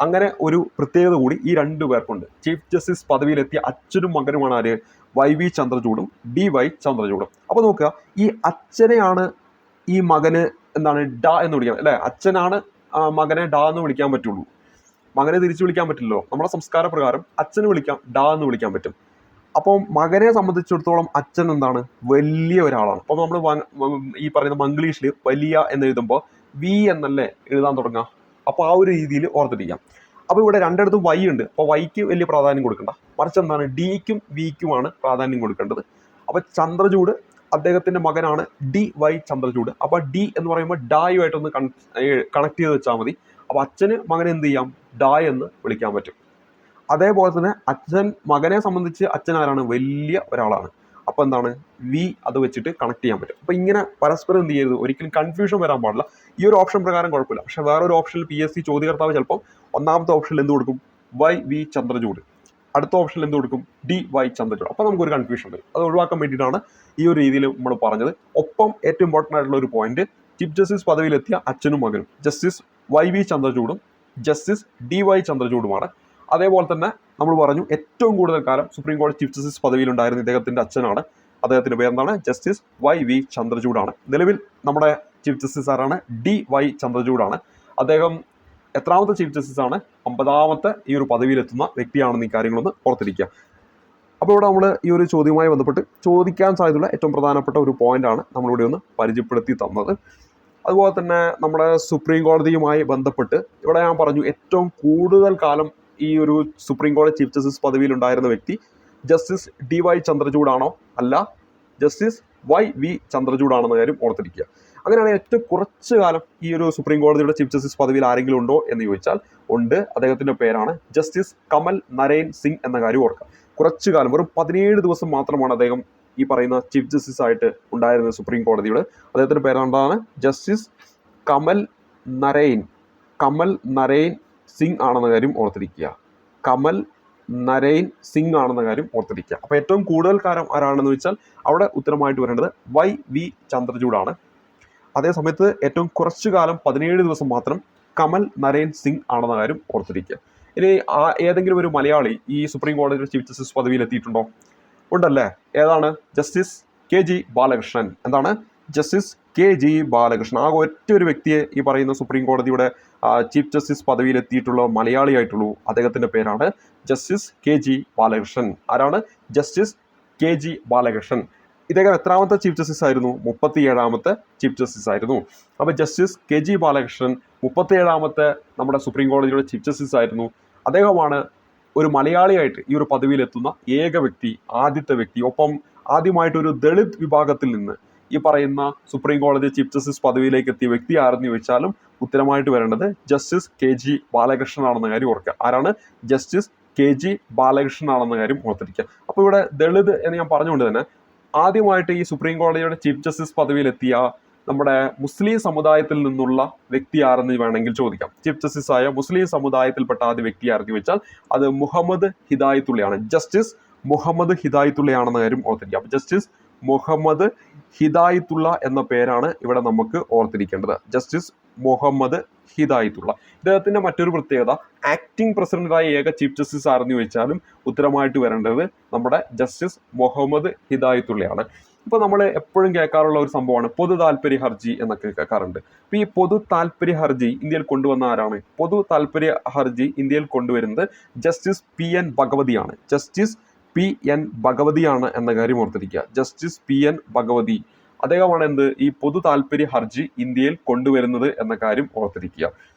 അങ്ങനെ ഒരു പ്രത്യേകത കൂടി ഈ രണ്ടു പേർക്കുണ്ട്. ചീഫ് ജസ്റ്റിസ് പദവിയിലെത്തിയ അച്ഛനും മകനുമാണ് ആര്? YV ചന്ദ്രചൂഡും DY ചന്ദ്രചൂഡും. അപ്പോൾ നോക്കുക, ഈ അച്ഛനെയാണ് ഈ മകന് എന്താണ് ഡ എന്ന് വിളിക്കാം അല്ലേ? അച്ഛനാണ് മകനെ ഡ എന്ന് വിളിക്കാൻ പറ്റുള്ളൂ. മകനെ തിരിച്ചു വിളിക്കാൻ പറ്റില്ലല്ലോ. നമ്മുടെ സംസ്കാര പ്രകാരം അച്ഛന് വിളിക്കാം, ഡ എന്ന് വിളിക്കാൻ പറ്റും. അപ്പോൾ മകനെ സംബന്ധിച്ചിടത്തോളം അച്ഛൻ എന്താണ്? വലിയ ഒരാളാണ്. അപ്പോൾ നമ്മൾ ഈ പറയുന്ന മംഗ്ലീഷിൽ വലിയ എന്ന് എഴുതുമ്പോൾ V എന്നല്ലേ എഴുതാൻ തുടങ്ങുക. അപ്പോൾ ആ ഒരു രീതിയിൽ ഓർത്തിരിക്കാം. അപ്പോൾ ഇവിടെ രണ്ടിടത്തും Y ഉണ്ട്. അപ്പോൾ Yക്ക് വലിയ പ്രാധാന്യം കൊടുക്കണ്ട, മറിച്ച് എന്താണ്? Dക്കും Vക്കുമാണ് പ്രാധാന്യം കൊടുക്കേണ്ടത്. അപ്പോൾ ചന്ദ്രചൂഡ് അദ്ദേഹത്തിന്റെ മകനാണ് DY ചന്ദ്രചൂഡ്. അപ്പോൾ D എന്ന് പറയുമ്പോൾ ഡായുമായിട്ടൊന്ന് കണക്ട് ചെയ്ത് വെച്ചാൽ മതി. അപ്പോൾ അച്ഛന് മകനെ എന്ത് ചെയ്യാം? ഡ എന്ന് വിളിക്കാൻ പറ്റും. അതേപോലെ തന്നെ അച്ഛൻ മകനെ സംബന്ധിച്ച് അച്ഛൻ ആരാണ്? വലിയ ഒരാളാണ്. അപ്പോൾ എന്താണ്? V അത് വെച്ചിട്ട് കണക്ട് ചെയ്യാൻ പറ്റും. അപ്പോൾ ഇങ്ങനെ പരസ്പരം എന്ത് ചെയ്യരുത്, ഒരിക്കലും കൺഫ്യൂഷൻ വരാൻ പാടില്ല. ഈ ഒരു ഓപ്ഷൻ പ്രകാരം കുഴപ്പമില്ല. പക്ഷേ വേറൊരു ഓപ്ഷനിൽ PSC ചോദ്യകർത്താവ് ചിലപ്പോൾ ഒന്നാമത്തെ ഓപ്ഷനിൽ എന്ത് കൊടുക്കും? YV ചന്ദ്രചൂഡ്. അടുത്ത ഓപ്ഷനിൽ എന്ത് കൊടുക്കും? DY ചന്ദ്രചൂഡ്. അപ്പോൾ നമുക്കൊരു കൺഫ്യൂഷൻ വരും. അത് ഒഴിവാക്കാൻ വേണ്ടിയിട്ടാണ് ഈ ഒരു രീതിയിൽ നമ്മൾ പറഞ്ഞത്. ഒപ്പം ഏറ്റവും ഇമ്പോർട്ടൻ്റ് ആയിട്ടുള്ള ഒരു പോയിന്റ്, ചീഫ് ജസ്റ്റിസ് പദവിയിലെത്തിയ അച്ഛനും മകനും ജസ്റ്റിസ് YV ചന്ദ്രചൂഡും ജസ്റ്റിസ് DY ചന്ദ്രചൂഡുമാണ്. അതേപോലെ തന്നെ നമ്മൾ പറഞ്ഞു ഏറ്റവും കൂടുതൽ കാലം സുപ്രീം കോടതി ചീഫ് ജസ്റ്റിസ് പദവിയിലുണ്ടായിരുന്ന ഇദ്ദേഹത്തിന്റെ അച്ഛനാണ്. അദ്ദേഹത്തിന്റെ പേരെന്താണ്? Justice YV ചന്ദ്രചൂഡാണ്. നിലവിൽ നമ്മുടെ ചീഫ് ജസ്റ്റിസ് ആരാണ്? DY ചന്ദ്രചൂഡാണ്. അദ്ദേഹം എത്രാമത്തെ ചീഫ് ജസ്റ്റിസ് ആണ്? 50ാമത്തെ ഈ ഒരു പദവിയിലെത്തുന്ന വ്യക്തിയാണെന്ന് ഈ കാര്യങ്ങളൊന്ന് ഓർത്തിരിക്കുക. അപ്പോൾ ഇവിടെ നമ്മൾ ഈ ഒരു ചോദ്യവുമായി ബന്ധപ്പെട്ട് ചോദിക്കാൻ സാധ്യതയുള്ള ഏറ്റവും പ്രധാനപ്പെട്ട ഒരു പോയിന്റാണ് നമ്മളിവിടെ ഒന്ന് പരിചയപ്പെടുത്തി തന്നത്. അതുപോലെ തന്നെ നമ്മുടെ സുപ്രീം കോടതിയുമായി ബന്ധപ്പെട്ട് ഇവിടെ ഞാൻ പറഞ്ഞു ഏറ്റവും കൂടുതൽ കാലം ഈ ഒരു സുപ്രീം കോടതി ചീഫ് ജസ്റ്റിസ് പദവിയിൽ ഉണ്ടായിരുന്ന വ്യക്തി ജസ്റ്റിസ് DY ചന്ദ്രചൂഡാണോ? അല്ല, ജസ്റ്റിസ് YV ചന്ദ്രചൂഡാണെന്ന കാര്യം ഓർത്തിരിക്കുക. അങ്ങനെയാണ് ഏറ്റവും കുറച്ച് കാലം ഈ ഒരു സുപ്രീം കോടതിയുടെ ചീഫ് ജസ്റ്റിസ് പദവിയിൽ ആരെങ്കിലും ഉണ്ടോ എന്ന് ചോദിച്ചാൽ ഉണ്ട്. അദ്ദേഹത്തിന്റെ പേരാണ് ജസ്റ്റിസ് കമൽ നരൈൻ സിംഗ് എന്ന കാര്യം ഓർക്കുക. കുറച്ചു കാലം, വെറും 17 ദിവസം മാത്രമാണ് അദ്ദേഹം ഈ പറയുന്ന ചീഫ് ജസ്റ്റിസ് ആയിട്ട് ഉണ്ടായിരുന്നത് സുപ്രീം കോടതിയുടെ. അദ്ദേഹത്തിന്റെ പേരെന്താണ്? ജസ്റ്റിസ് കമൽ നരൈൻ സിംഗ് ആണെന്ന കാര്യം ഓർത്തിരിക്കുക. കമൽ നരൈൻ സിംഗ് ആണെന്ന കാര്യം ഓർത്തിരിക്കുക. അപ്പോൾ ഏറ്റവും കൂടുതൽ കാലം ആരാണെന്ന് വെച്ചാൽ അവിടെ ഉത്തരമായിട്ട് വരേണ്ടത് YV ചന്ദ്രചൂഡാണ്. അതേ സമയത്ത് ഏറ്റവും കുറച്ചു കാലം 17 ദിവസം മാത്രം കമൽ നരൈൻ സിംഗ് ആണെന്ന കാര്യം ഓർത്തിരിക്കുക. ഇനി ഏതെങ്കിലും ഒരു മലയാളി ഈ സുപ്രീം കോടതിയുടെ ചീഫ് ജസ്റ്റിസ് പദവിയിൽ എത്തിയിട്ടുണ്ടോ? ഉണ്ടല്ലേ. ഏതാണ്? Justice KG Balakrishnan. എന്താണ്? Justice KG Balakrishnan. ആകെ ഒറ്റ ഒരു വ്യക്തിയെ ഈ പറയുന്ന സുപ്രീം കോടതിയുടെ ചീഫ് ജസ്റ്റിസ് പദവിയിൽ എത്തിയിട്ടുള്ള മലയാളിയായിട്ടുള്ളൂ. അദ്ദേഹത്തിന്റെ പേരാണ് ജസ്റ്റിസ് KG ബാലകൃഷ്ണൻ. ആരാണ്? Justice KG Balakrishnan. ഇദ്ദേഹം എത്രാമത്തെ ചീഫ് ജസ്റ്റിസ് ആയിരുന്നു? 37ാമത്തെ ചീഫ് ജസ്റ്റിസ് ആയിരുന്നു. അപ്പോൾ ജസ്റ്റിസ് KG ബാലകൃഷ്ണൻ 37ാമത്തെ നമ്മുടെ സുപ്രീം കോടതിയുടെ ചീഫ് ജസ്റ്റിസ് ആയിരുന്നു. അദ്ദേഹമാണ് ഒരു മലയാളിയായിട്ട് ഈ ഒരു പദവിയിലെത്തുന്ന ഏക വ്യക്തി, ആദ്യത്തെ വ്യക്തി, ഒപ്പം ആദ്യമായിട്ട് ഒരു ദളിത് വിഭാഗത്തിൽ നിന്ന് ഈ പറയുന്ന സുപ്രീം കോടതി ചീഫ് ജസ്റ്റിസ് പദവിയിലേക്ക് എത്തിയ വ്യക്തി ആരെന്ന് ചോദിച്ചാലും ഉത്തരമായിട്ട് വരേണ്ടത് ജസ്റ്റിസ് KG ബാലകൃഷ്ണൻ ആണെന്ന കാര്യം ഓർക്കുക. ആരാണ്? ജസ്റ്റിസ് KG ബാലകൃഷ്ണൻ ആണെന്ന കാര്യം ഓർത്തിരിക്കുക. അപ്പോൾ ഇവിടെ ദളിത് എന്ന് ഞാൻ പറഞ്ഞുകൊണ്ട് തന്നെ ആദ്യമായിട്ട് ഈ സുപ്രീം കോടതിയുടെ ചീഫ് ജസ്റ്റിസ് പദവിയിലെത്തിയ നമ്മുടെ മുസ്ലിം സമുദായത്തിൽ നിന്നുള്ള വ്യക്തി ആരെന്ന് വേണമെങ്കിൽ ചോദിക്കാം. ചീഫ് ജസ്റ്റിസ് ആയ മുസ്ലിം സമുദായത്തിൽപ്പെട്ട ആദ്യ വ്യക്തി ആരെന്ന് വെച്ചാൽ അത് മുഹമ്മദ് ഹിദായത്തുള്ളയാണ്. ജസ്റ്റിസ് മുഹമ്മദ് ഹിദായത്തുള്ളയാണെന്ന കാര്യം ഓർത്തിരിക്കാം. ജസ്റ്റിസ് മുഹമ്മദ് ഹിദായത്തുള്ള എന്ന പേരാണ് ഇവിടെ നമുക്ക് ഓർത്തിരിക്കേണ്ടത്. ജസ്റ്റിസ് മുഹമ്മദ് ഹിദായത്തുള്ള. ഇദ്ദേഹത്തിന്റെ മറ്റൊരു പ്രത്യേകത, ആക്ടിംഗ് പ്രസിഡന്റായ ഏക ചീഫ് ജസ്റ്റിസ് ആരെന്ന് ചോദിച്ചാലും ഉത്തരമായിട്ട് വരേണ്ടത് നമ്മുടെ ജസ്റ്റിസ് മുഹമ്മദ് ഹിദായത്തുള്ളയാണ്. ഇപ്പൊ നമ്മൾ എപ്പോഴും കേൾക്കാറുള്ള ഒരു സംഭവമാണ് പൊതു താല്പര്യ ഹർജി എന്നൊക്കെ കേൾക്കാറുണ്ട്. അപ്പൊ ഈ പൊതു താല്പര്യ ഹർജി ഇന്ത്യയിൽ കൊണ്ടുവന്ന ആരാണ്? പൊതു താല്പര്യ ഹർജി ഇന്ത്യയിൽ കൊണ്ടുവരുന്നത് ജസ്റ്റിസ് PN ഭഗവതിയാണ്. ജസ്റ്റിസ് PN ഭഗവതിയാണ് എന്ന കാര്യം ഓർത്തിരിക്കുക. ജസ്റ്റിസ് PN ഭഗവതി അദ്ദേഹമാണ് ഈ പൊതു താല്പര്യ ഹർജി ഇന്ത്യയിൽ കൊണ്ടുവരുന്നത് എന്ന കാര്യം ഓർത്തിരിക്കുക.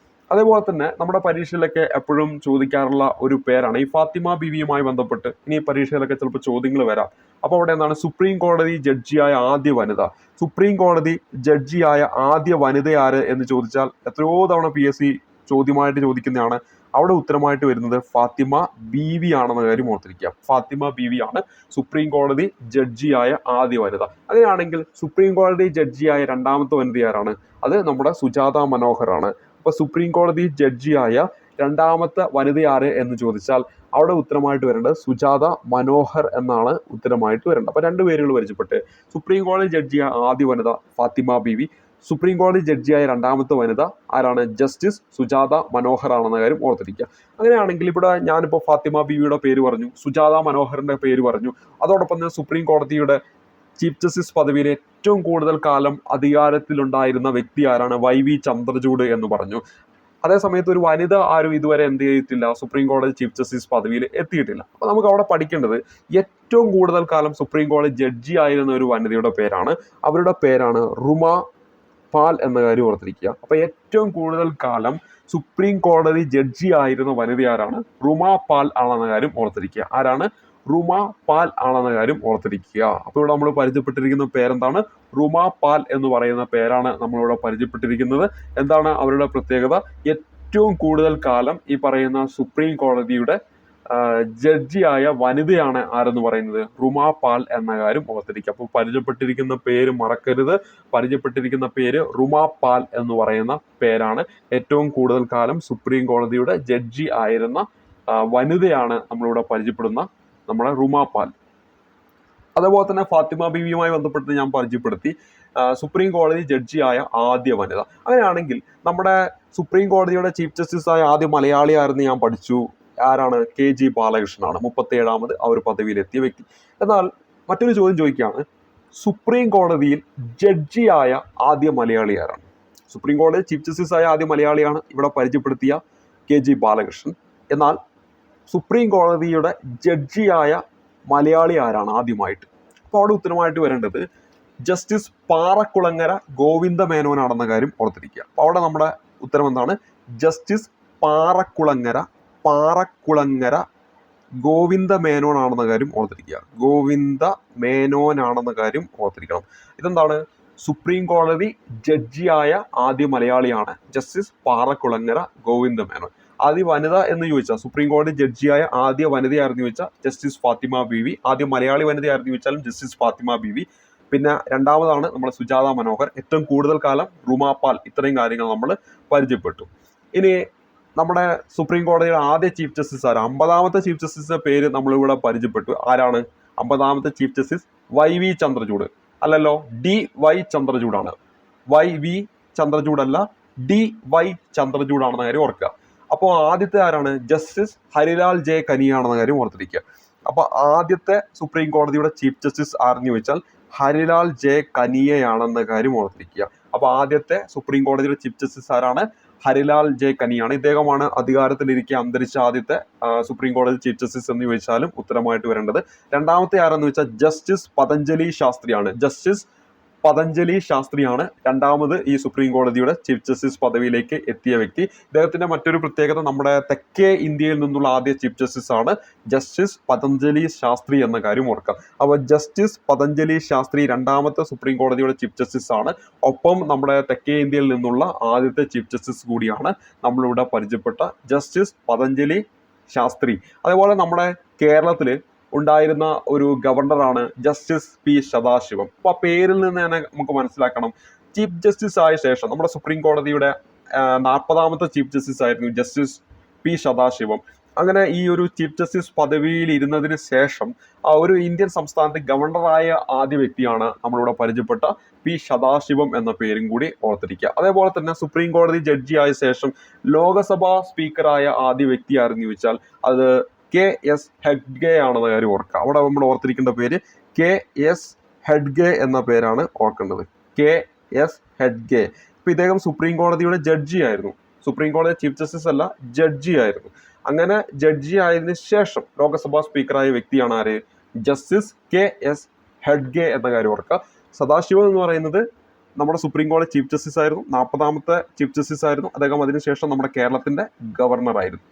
അതേപോലെ തന്നെ നമ്മുടെ പരീക്ഷയിലൊക്കെ എപ്പോഴും ചോദിക്കാറുള്ള ഒരു പേരാണ് ഈ ഫാത്തിമ ബീവിയുമായി ബന്ധപ്പെട്ട് ഇനി പരീക്ഷയിലൊക്കെ ചിലപ്പോൾ ചോദ്യങ്ങൾ വരാം. അപ്പോൾ അവിടെ എന്താണ് സുപ്രീം കോടതി ജഡ്ജിയായ ആദ്യ വനിത? സുപ്രീം കോടതി ജഡ്ജിയായ ആദ്യ വനിത ആര് എന്ന് ചോദിച്ചാൽ എത്രയോ തവണ PSC ചോദ്യമായിട്ട് ചോദിക്കുന്നതാണ്. അവിടെ ഉത്തരമായിട്ട് വരുന്നത് ഫാത്തിമ ബീവി ആണെന്ന കാര്യം ഓർത്തിരിക്കുക. ഫാത്തിമ ബീവിയാണ് സുപ്രീം കോടതി ജഡ്ജിയായ ആദ്യ വനിത. അങ്ങനെയാണെങ്കിൽ സുപ്രീം കോടതി ജഡ്ജിയായ രണ്ടാമത്തെ വനിത ആരാണ്? അത് നമ്മുടെ സുജാത മനോഹറാണ്. അപ്പൊ സുപ്രീം കോടതി ജഡ്ജിയായ രണ്ടാമത്തെ വനിത ആര് എന്ന് ചോദിച്ചാൽ അവിടെ ഉത്തരമായിട്ട് വരേണ്ടത് സുജാത മനോഹർ എന്നാണ് ഉത്തരമായിട്ട് വരേണ്ടത്. അപ്പൊ രണ്ട് പേരുകൾ പരിചയപ്പെട്ട് സുപ്രീം കോടതി ജഡ്ജിയായ ആദ്യ വനിത ഫാത്തിമ ബീവി, സുപ്രീം കോടതി ജഡ്ജിയായ രണ്ടാമത്തെ വനിത ആരാണ്? ജസ്റ്റിസ് സുജാത മനോഹർ ആണെന്ന കാര്യം ഓർത്തിരിക്കുക. അങ്ങനെയാണെങ്കിൽ ഇവിടെ ഞാനിപ്പോൾ ഫാത്തിമ ബീവിയുടെ പേര് പറഞ്ഞു, സുജാത മനോഹറിന്റെ പേര് പറഞ്ഞു, അതോടൊപ്പം തന്നെ സുപ്രീം കോടതിയുടെ ചീഫ് ജസ്റ്റിസ് പദവിയിൽ ഏറ്റവും കൂടുതൽ കാലം അധികാരത്തിലുണ്ടായിരുന്ന വ്യക്തി ആരാണ്? YV ചന്ദ്രചൂഡ് എന്ന് പറഞ്ഞു. അതേസമയത്ത് ഒരു വനിത ആരും ഇതുവരെ എന്ത് ചെയ്തിട്ടില്ല, സുപ്രീം കോടതി ചീഫ് ജസ്റ്റിസ് പദവിയിൽ എത്തിയിട്ടില്ല. അപ്പൊ നമുക്ക് അവിടെ പഠിക്കേണ്ടത് ഏറ്റവും കൂടുതൽ കാലം സുപ്രീം കോടതി ജഡ്ജി ആയിരുന്ന ഒരു വനിതയുടെ പേരാണ്. അവരുടെ പേരാണ് റുമ പാൽ എന്ന കാര്യം ഓർത്തിരിക്കുക. അപ്പൊ ഏറ്റവും കൂടുതൽ കാലം സുപ്രീം കോടതി ജഡ്ജി ആയിരുന്ന വനിത ആരാണ്? റുമ പാൽ ആണെന്ന കാര്യം ഓർത്തിരിക്കുക. ആരാണ്? റുമ പാൽ ആണെന്ന കാര്യം ഓർത്തിരിക്കുക. അപ്പോൾ ഇവിടെ നമ്മൾ പരിചയപ്പെട്ടിരിക്കുന്ന പേരെന്താണ്? റുമ പാൽ എന്ന് പറയുന്ന പേരാണ് നമ്മളിവിടെ പരിചയപ്പെട്ടിരിക്കുന്നത്. എന്താണ് അവരുടെ പ്രത്യേകത? ഏറ്റവും കൂടുതൽ കാലം ഈ പറയുന്ന സുപ്രീം കോടതിയുടെ ജഡ്ജിയായ വനിതയാണ് ആരെന്ന് പറയുന്നത്? റുമ പാൽ എന്ന കാര്യം ഓർത്തിരിക്കുക. അപ്പോൾ പരിചയപ്പെട്ടിരിക്കുന്ന പേര് മറക്കരുത്. പരിചയപ്പെട്ടിരിക്കുന്ന പേര് റുമ പാൽ എന്ന് പറയുന്ന പേരാണ്. ഏറ്റവും കൂടുതൽ കാലം സുപ്രീം കോടതിയുടെ ജഡ്ജി ആയിരുന്ന വനിതയാണ് നമ്മളിവിടെ പരിചയപ്പെടുന്ന നമ്മുടെ റുമ പാൽ. അതേപോലെ തന്നെ ഫാത്തിമ ബീവിയുമായി ബന്ധപ്പെട്ട് ഞാൻ പരിചയപ്പെടുത്തി സുപ്രീം കോടതി ജഡ്ജിയായ ആദ്യ വനിത. അങ്ങനെയാണെങ്കിൽ നമ്മുടെ സുപ്രീം കോടതിയുടെ ചീഫ് ജസ്റ്റിസ് ആയ ആദ്യ മലയാളി ആയിരുന്നു ഞാൻ പഠിച്ചു. ആരാണ്? KG ബാലകൃഷ്ണനാണ്. 37ാമത് ആ ഒരു പദവിയിലെത്തിയ വ്യക്തി. എന്നാൽ മറ്റൊരു ചോദ്യം ചോദിക്കുകയാണ്, സുപ്രീം കോടതിയിൽ ജഡ്ജിയായ ആദ്യ മലയാളി ആരാണ്? സുപ്രീം കോടതി ചീഫ് ജസ്റ്റിസ് ആയ ആദ്യ മലയാളിയാണ് ഇവിടെ പരിചയപ്പെടുത്തിയ KG ബാലകൃഷ്ണൻ. എന്നാൽ സുപ്രീം കോടതിയുടെ ജഡ്ജിയായ മലയാളി ആരാണ് ആദ്യമായിട്ട്? അപ്പോൾ അവിടെ ഉത്തരമായിട്ട് വരേണ്ടത് ജസ്റ്റിസ് പാറക്കുളങ്ങര ഗോവിന്ദ മേനോനാണെന്ന കാര്യം ഓർത്തിരിക്കുക. അപ്പോൾ അവിടെ നമ്മുടെ ഉത്തരം എന്താണ്? ജസ്റ്റിസ് പാറക്കുളങ്ങര ഗോവിന്ദ മേനോനാണെന്ന കാര്യം ഓർത്തിരിക്കുക. ഗോവിന്ദ മേനോനാണെന്ന കാര്യം ഓർത്തിരിക്കണം. ഇതെന്താണ്? സുപ്രീം കോടതി ജഡ്ജിയായ ആദ്യ മലയാളിയാണ് ജസ്റ്റിസ് പാറക്കുളങ്ങര ഗോവിന്ദ മേനോൻ. ആദ്യ വനിത എന്ന് ചോദിച്ചാൽ സുപ്രീം കോടതി ജഡ്ജിയായ ആദ്യ വനിതയായിരുന്നു ചോദിച്ചാൽ ജസ്റ്റിസ് ഫാത്തിമ ബീവി. ആദ്യ മലയാളി വനിതയായിരുന്നു ചോദിച്ചാലും ജസ്റ്റിസ് ഫാത്തിമ ബീവി. പിന്നെ രണ്ടാമതാണ് നമ്മുടെ സുജാത മനോഹർ. ഏറ്റവും കൂടുതൽ കാലം റുമ പാൽ. ഇത്രയും കാര്യങ്ങൾ നമ്മൾ പരിചയപ്പെട്ടു. ഇനി നമ്മുടെ സുപ്രീം കോടതിയുടെ ആദ്യ ചീഫ് ജസ്റ്റിസ് ആരാ? 50ാമത്തെ ചീഫ് ജസ്റ്റിസിന്റെ പേര് നമ്മളിവിടെ പരിചയപ്പെട്ടു. ആരാണ് 50ാമത്തെ ചീഫ് ജസ്റ്റിസ്? YV ചന്ദ്രചൂഡ് അല്ലല്ലോ, DY ചന്ദ്രചൂഡാണ്. YV ചന്ദ്രചൂഡല്ല, DY ചന്ദ്രചൂഡാണെന്ന കാര്യം ഓർക്കുക. അപ്പോൾ ആദ്യത്തെ ആരാണ്? ജസ്റ്റിസ് ഹരിലാൽ J കനിയാണെന്ന കാര്യം ഓർത്തിരിക്കുക. അപ്പൊ ആദ്യത്തെ സുപ്രീം കോടതിയുടെ ചീഫ് ജസ്റ്റിസ് ആരെന്ന് ചോദിച്ചാൽ ഹരിലാൽ J കനിയയാണെന്ന കാര്യം ഓർത്തിരിക്കുക. അപ്പൊ ആദ്യത്തെ സുപ്രീം കോടതിയുടെ ചീഫ് ജസ്റ്റിസ് ആരാണ്? ഹരിലാൽ J കനിയാണ്. ഇദ്ദേഹമാണ് അധികാരത്തിലിരിക്കെ അന്തരിച്ച ആദ്യത്തെ സുപ്രീം കോടതി ചീഫ് ജസ്റ്റിസ് എന്ന് ചോദിച്ചാലും ഉത്തരമായിട്ട് വരേണ്ടത്. രണ്ടാമത്തെ ആരെന്ന് വെച്ചാൽ ജസ്റ്റിസ് പതഞ്ജലി ശാസ്ത്രിയാണ്. ജസ്റ്റിസ് പതഞ്ജലി ശാസ്ത്രിയാണ് രണ്ടാമത് ഈ സുപ്രീം കോടതിയുടെ ചീഫ് ജസ്റ്റിസ് പദവിയിലേക്ക് എത്തിയ വ്യക്തി. ഇദ്ദേഹത്തിന്റെ മറ്റൊരു പ്രത്യേകത നമ്മുടെ തെക്കേ ഇന്ത്യയിൽ നിന്നുള്ള ആദ്യ ചീഫ് ജസ്റ്റിസ് ആണ് ജസ്റ്റിസ് പതഞ്ജലി ശാസ്ത്രി എന്ന കാര്യം ഓർക്കാം. അപ്പോൾ ജസ്റ്റിസ് പതഞ്ജലി ശാസ്ത്രി രണ്ടാമത്തെ സുപ്രീം കോടതിയുടെ ചീഫ് ജസ്റ്റിസ് ആണ്. ഒപ്പം നമ്മുടെ തെക്കേ ഇന്ത്യയിൽ നിന്നുള്ള ആദ്യത്തെ ചീഫ് ജസ്റ്റിസ് കൂടിയാണ് നമ്മളിവിടെ പരിചയപ്പെട്ട ജസ്റ്റിസ് പതഞ്ജലി ശാസ്ത്രി. അതേപോലെ നമ്മുടെ കേരളത്തിൽ ഉണ്ടായിരുന്ന ഒരു ഗവർണറാണ് ജസ്റ്റിസ് പി സദാശിവം. അപ്പൊ ആ പേരിൽ നിന്ന് തന്നെ നമുക്ക് മനസ്സിലാക്കണം, ചീഫ് ജസ്റ്റിസ് ആയ ശേഷം നമ്മുടെ സുപ്രീം കോടതിയുടെ 40ാമത്തെ ചീഫ് ജസ്റ്റിസ് ആയിരുന്നു ജസ്റ്റിസ് പി സദാശിവം. അങ്ങനെ ഈ ഒരു ചീഫ് ജസ്റ്റിസ് പദവിയിൽ ഇരുന്നതിന് ശേഷം ഒരു ഇന്ത്യൻ സംസ്ഥാനത്ത് ഗവർണറായ ആദ്യ വ്യക്തിയാണ് നമ്മളിവിടെ പരിചയപ്പെട്ട പി സദാശിവം എന്ന പേരും കൂടി ഓർത്തിരിക്കുക. അതേപോലെ തന്നെ സുപ്രീം കോടതി ജഡ്ജി ആയ ശേഷം ലോകസഭാ സ്പീക്കറായ ആദ്യ വ്യക്തിയായിരുന്നു ചോദിച്ചാൽ അത് KS ഹെഗ്ഡെ ആണെന്ന കാര്യം ഓർക്കുക. അവിടെ നമ്മൾ ഓർത്തിരിക്കേണ്ട പേര് KS ഹെഗ്ഡെ എന്ന പേരാണ് ഓർക്കേണ്ടത്. KS ഹെഗ്ഡെ. ഇപ്പൊ ഇദ്ദേഹം സുപ്രീം കോടതിയുടെ ജഡ്ജി ആയിരുന്നു. സുപ്രീം കോടതി ചീഫ് ജസ്റ്റിസ് അല്ല, ജഡ്ജി ആയിരുന്നു. അങ്ങനെ ജഡ്ജി ആയതിനു ശേഷം ലോകസഭാ സ്പീക്കറായ വ്യക്തിയാണ് ആര്? ജസ്റ്റിസ് KS ഹെഗ്ഡെ എന്ന കാര്യം ഓർക്കുക. സദാശിവം എന്ന് പറയുന്നത് നമ്മുടെ സുപ്രീം കോടതി ചീഫ് ജസ്റ്റിസ് ആയിരുന്നു, 40ാമത്തെ ചീഫ് ജസ്റ്റിസ് ആയിരുന്നു. അദ്ദേഹം അതിനുശേഷം നമ്മുടെ കേരളത്തിന്റെ ഗവർണർ ആയിരുന്നു.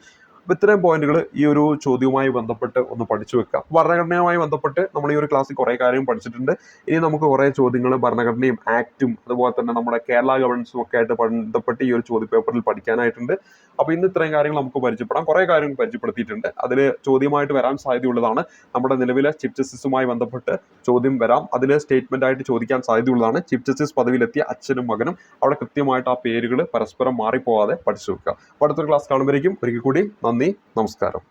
അപ്പോൾ ഇത്രയും പോയിന്റുകൾ ഈ ഒരു ചോദ്യവുമായി ബന്ധപ്പെട്ട് ഒന്ന് പഠിച്ചു വെക്കുക. ഭരണഘടനയുമായി ബന്ധപ്പെട്ട് നമ്മൾ ഈ ഒരു ക്ലാസ്സിൽ കുറേ കാര്യം പഠിച്ചിട്ടുണ്ട്. ഇനി നമുക്ക് കുറേ ചോദ്യങ്ങൾ ഭരണഘടനയും ആക്റ്റും അതുപോലെ തന്നെ നമ്മുടെ കേരള ഗവർണൻസും ഒക്കെ ആയിട്ട് ബന്ധപ്പെട്ട് ഈ ഒരു ചോദ്യ പേപ്പറിൽ പഠിക്കാനായിട്ടുണ്ട്. അപ്പോൾ ഇന്ന് ഇത്രയും കാര്യങ്ങൾ നമുക്ക് പരിചയപ്പെടാം. കുറേ കാര്യങ്ങൾ പരിചയപ്പെടുത്തിയിട്ടുണ്ട്. അതിൽ ചോദ്യമായിട്ട് വരാൻ സാധ്യതയുള്ളതാണ്. നമ്മുടെ നിലവിലെ ചീഫ് ജസ്റ്റിസുമായി ബന്ധപ്പെട്ട് ചോദ്യം വരാം. അതിൽ സ്റ്റേറ്റ്മെന്റ് ആയിട്ട് ചോദിക്കാൻ സാധ്യതയുള്ളതാണ്. ചീഫ് ജസ്റ്റിസ് പദവിയിലെത്തിയ അച്ഛനും മകനും അവിടെ കൃത്യമായിട്ട് ആ പേരുകൾ പരസ്പരം മാറിപ്പോവാതെ പഠിച്ചു വെക്കുക. അപ്പോൾ അടുത്തൊരു ക്ലാസ് കാണുമ്പോഴേക്കും ഒരിക്കൽ കൂടി നന്ദി, നമസ്കാരം.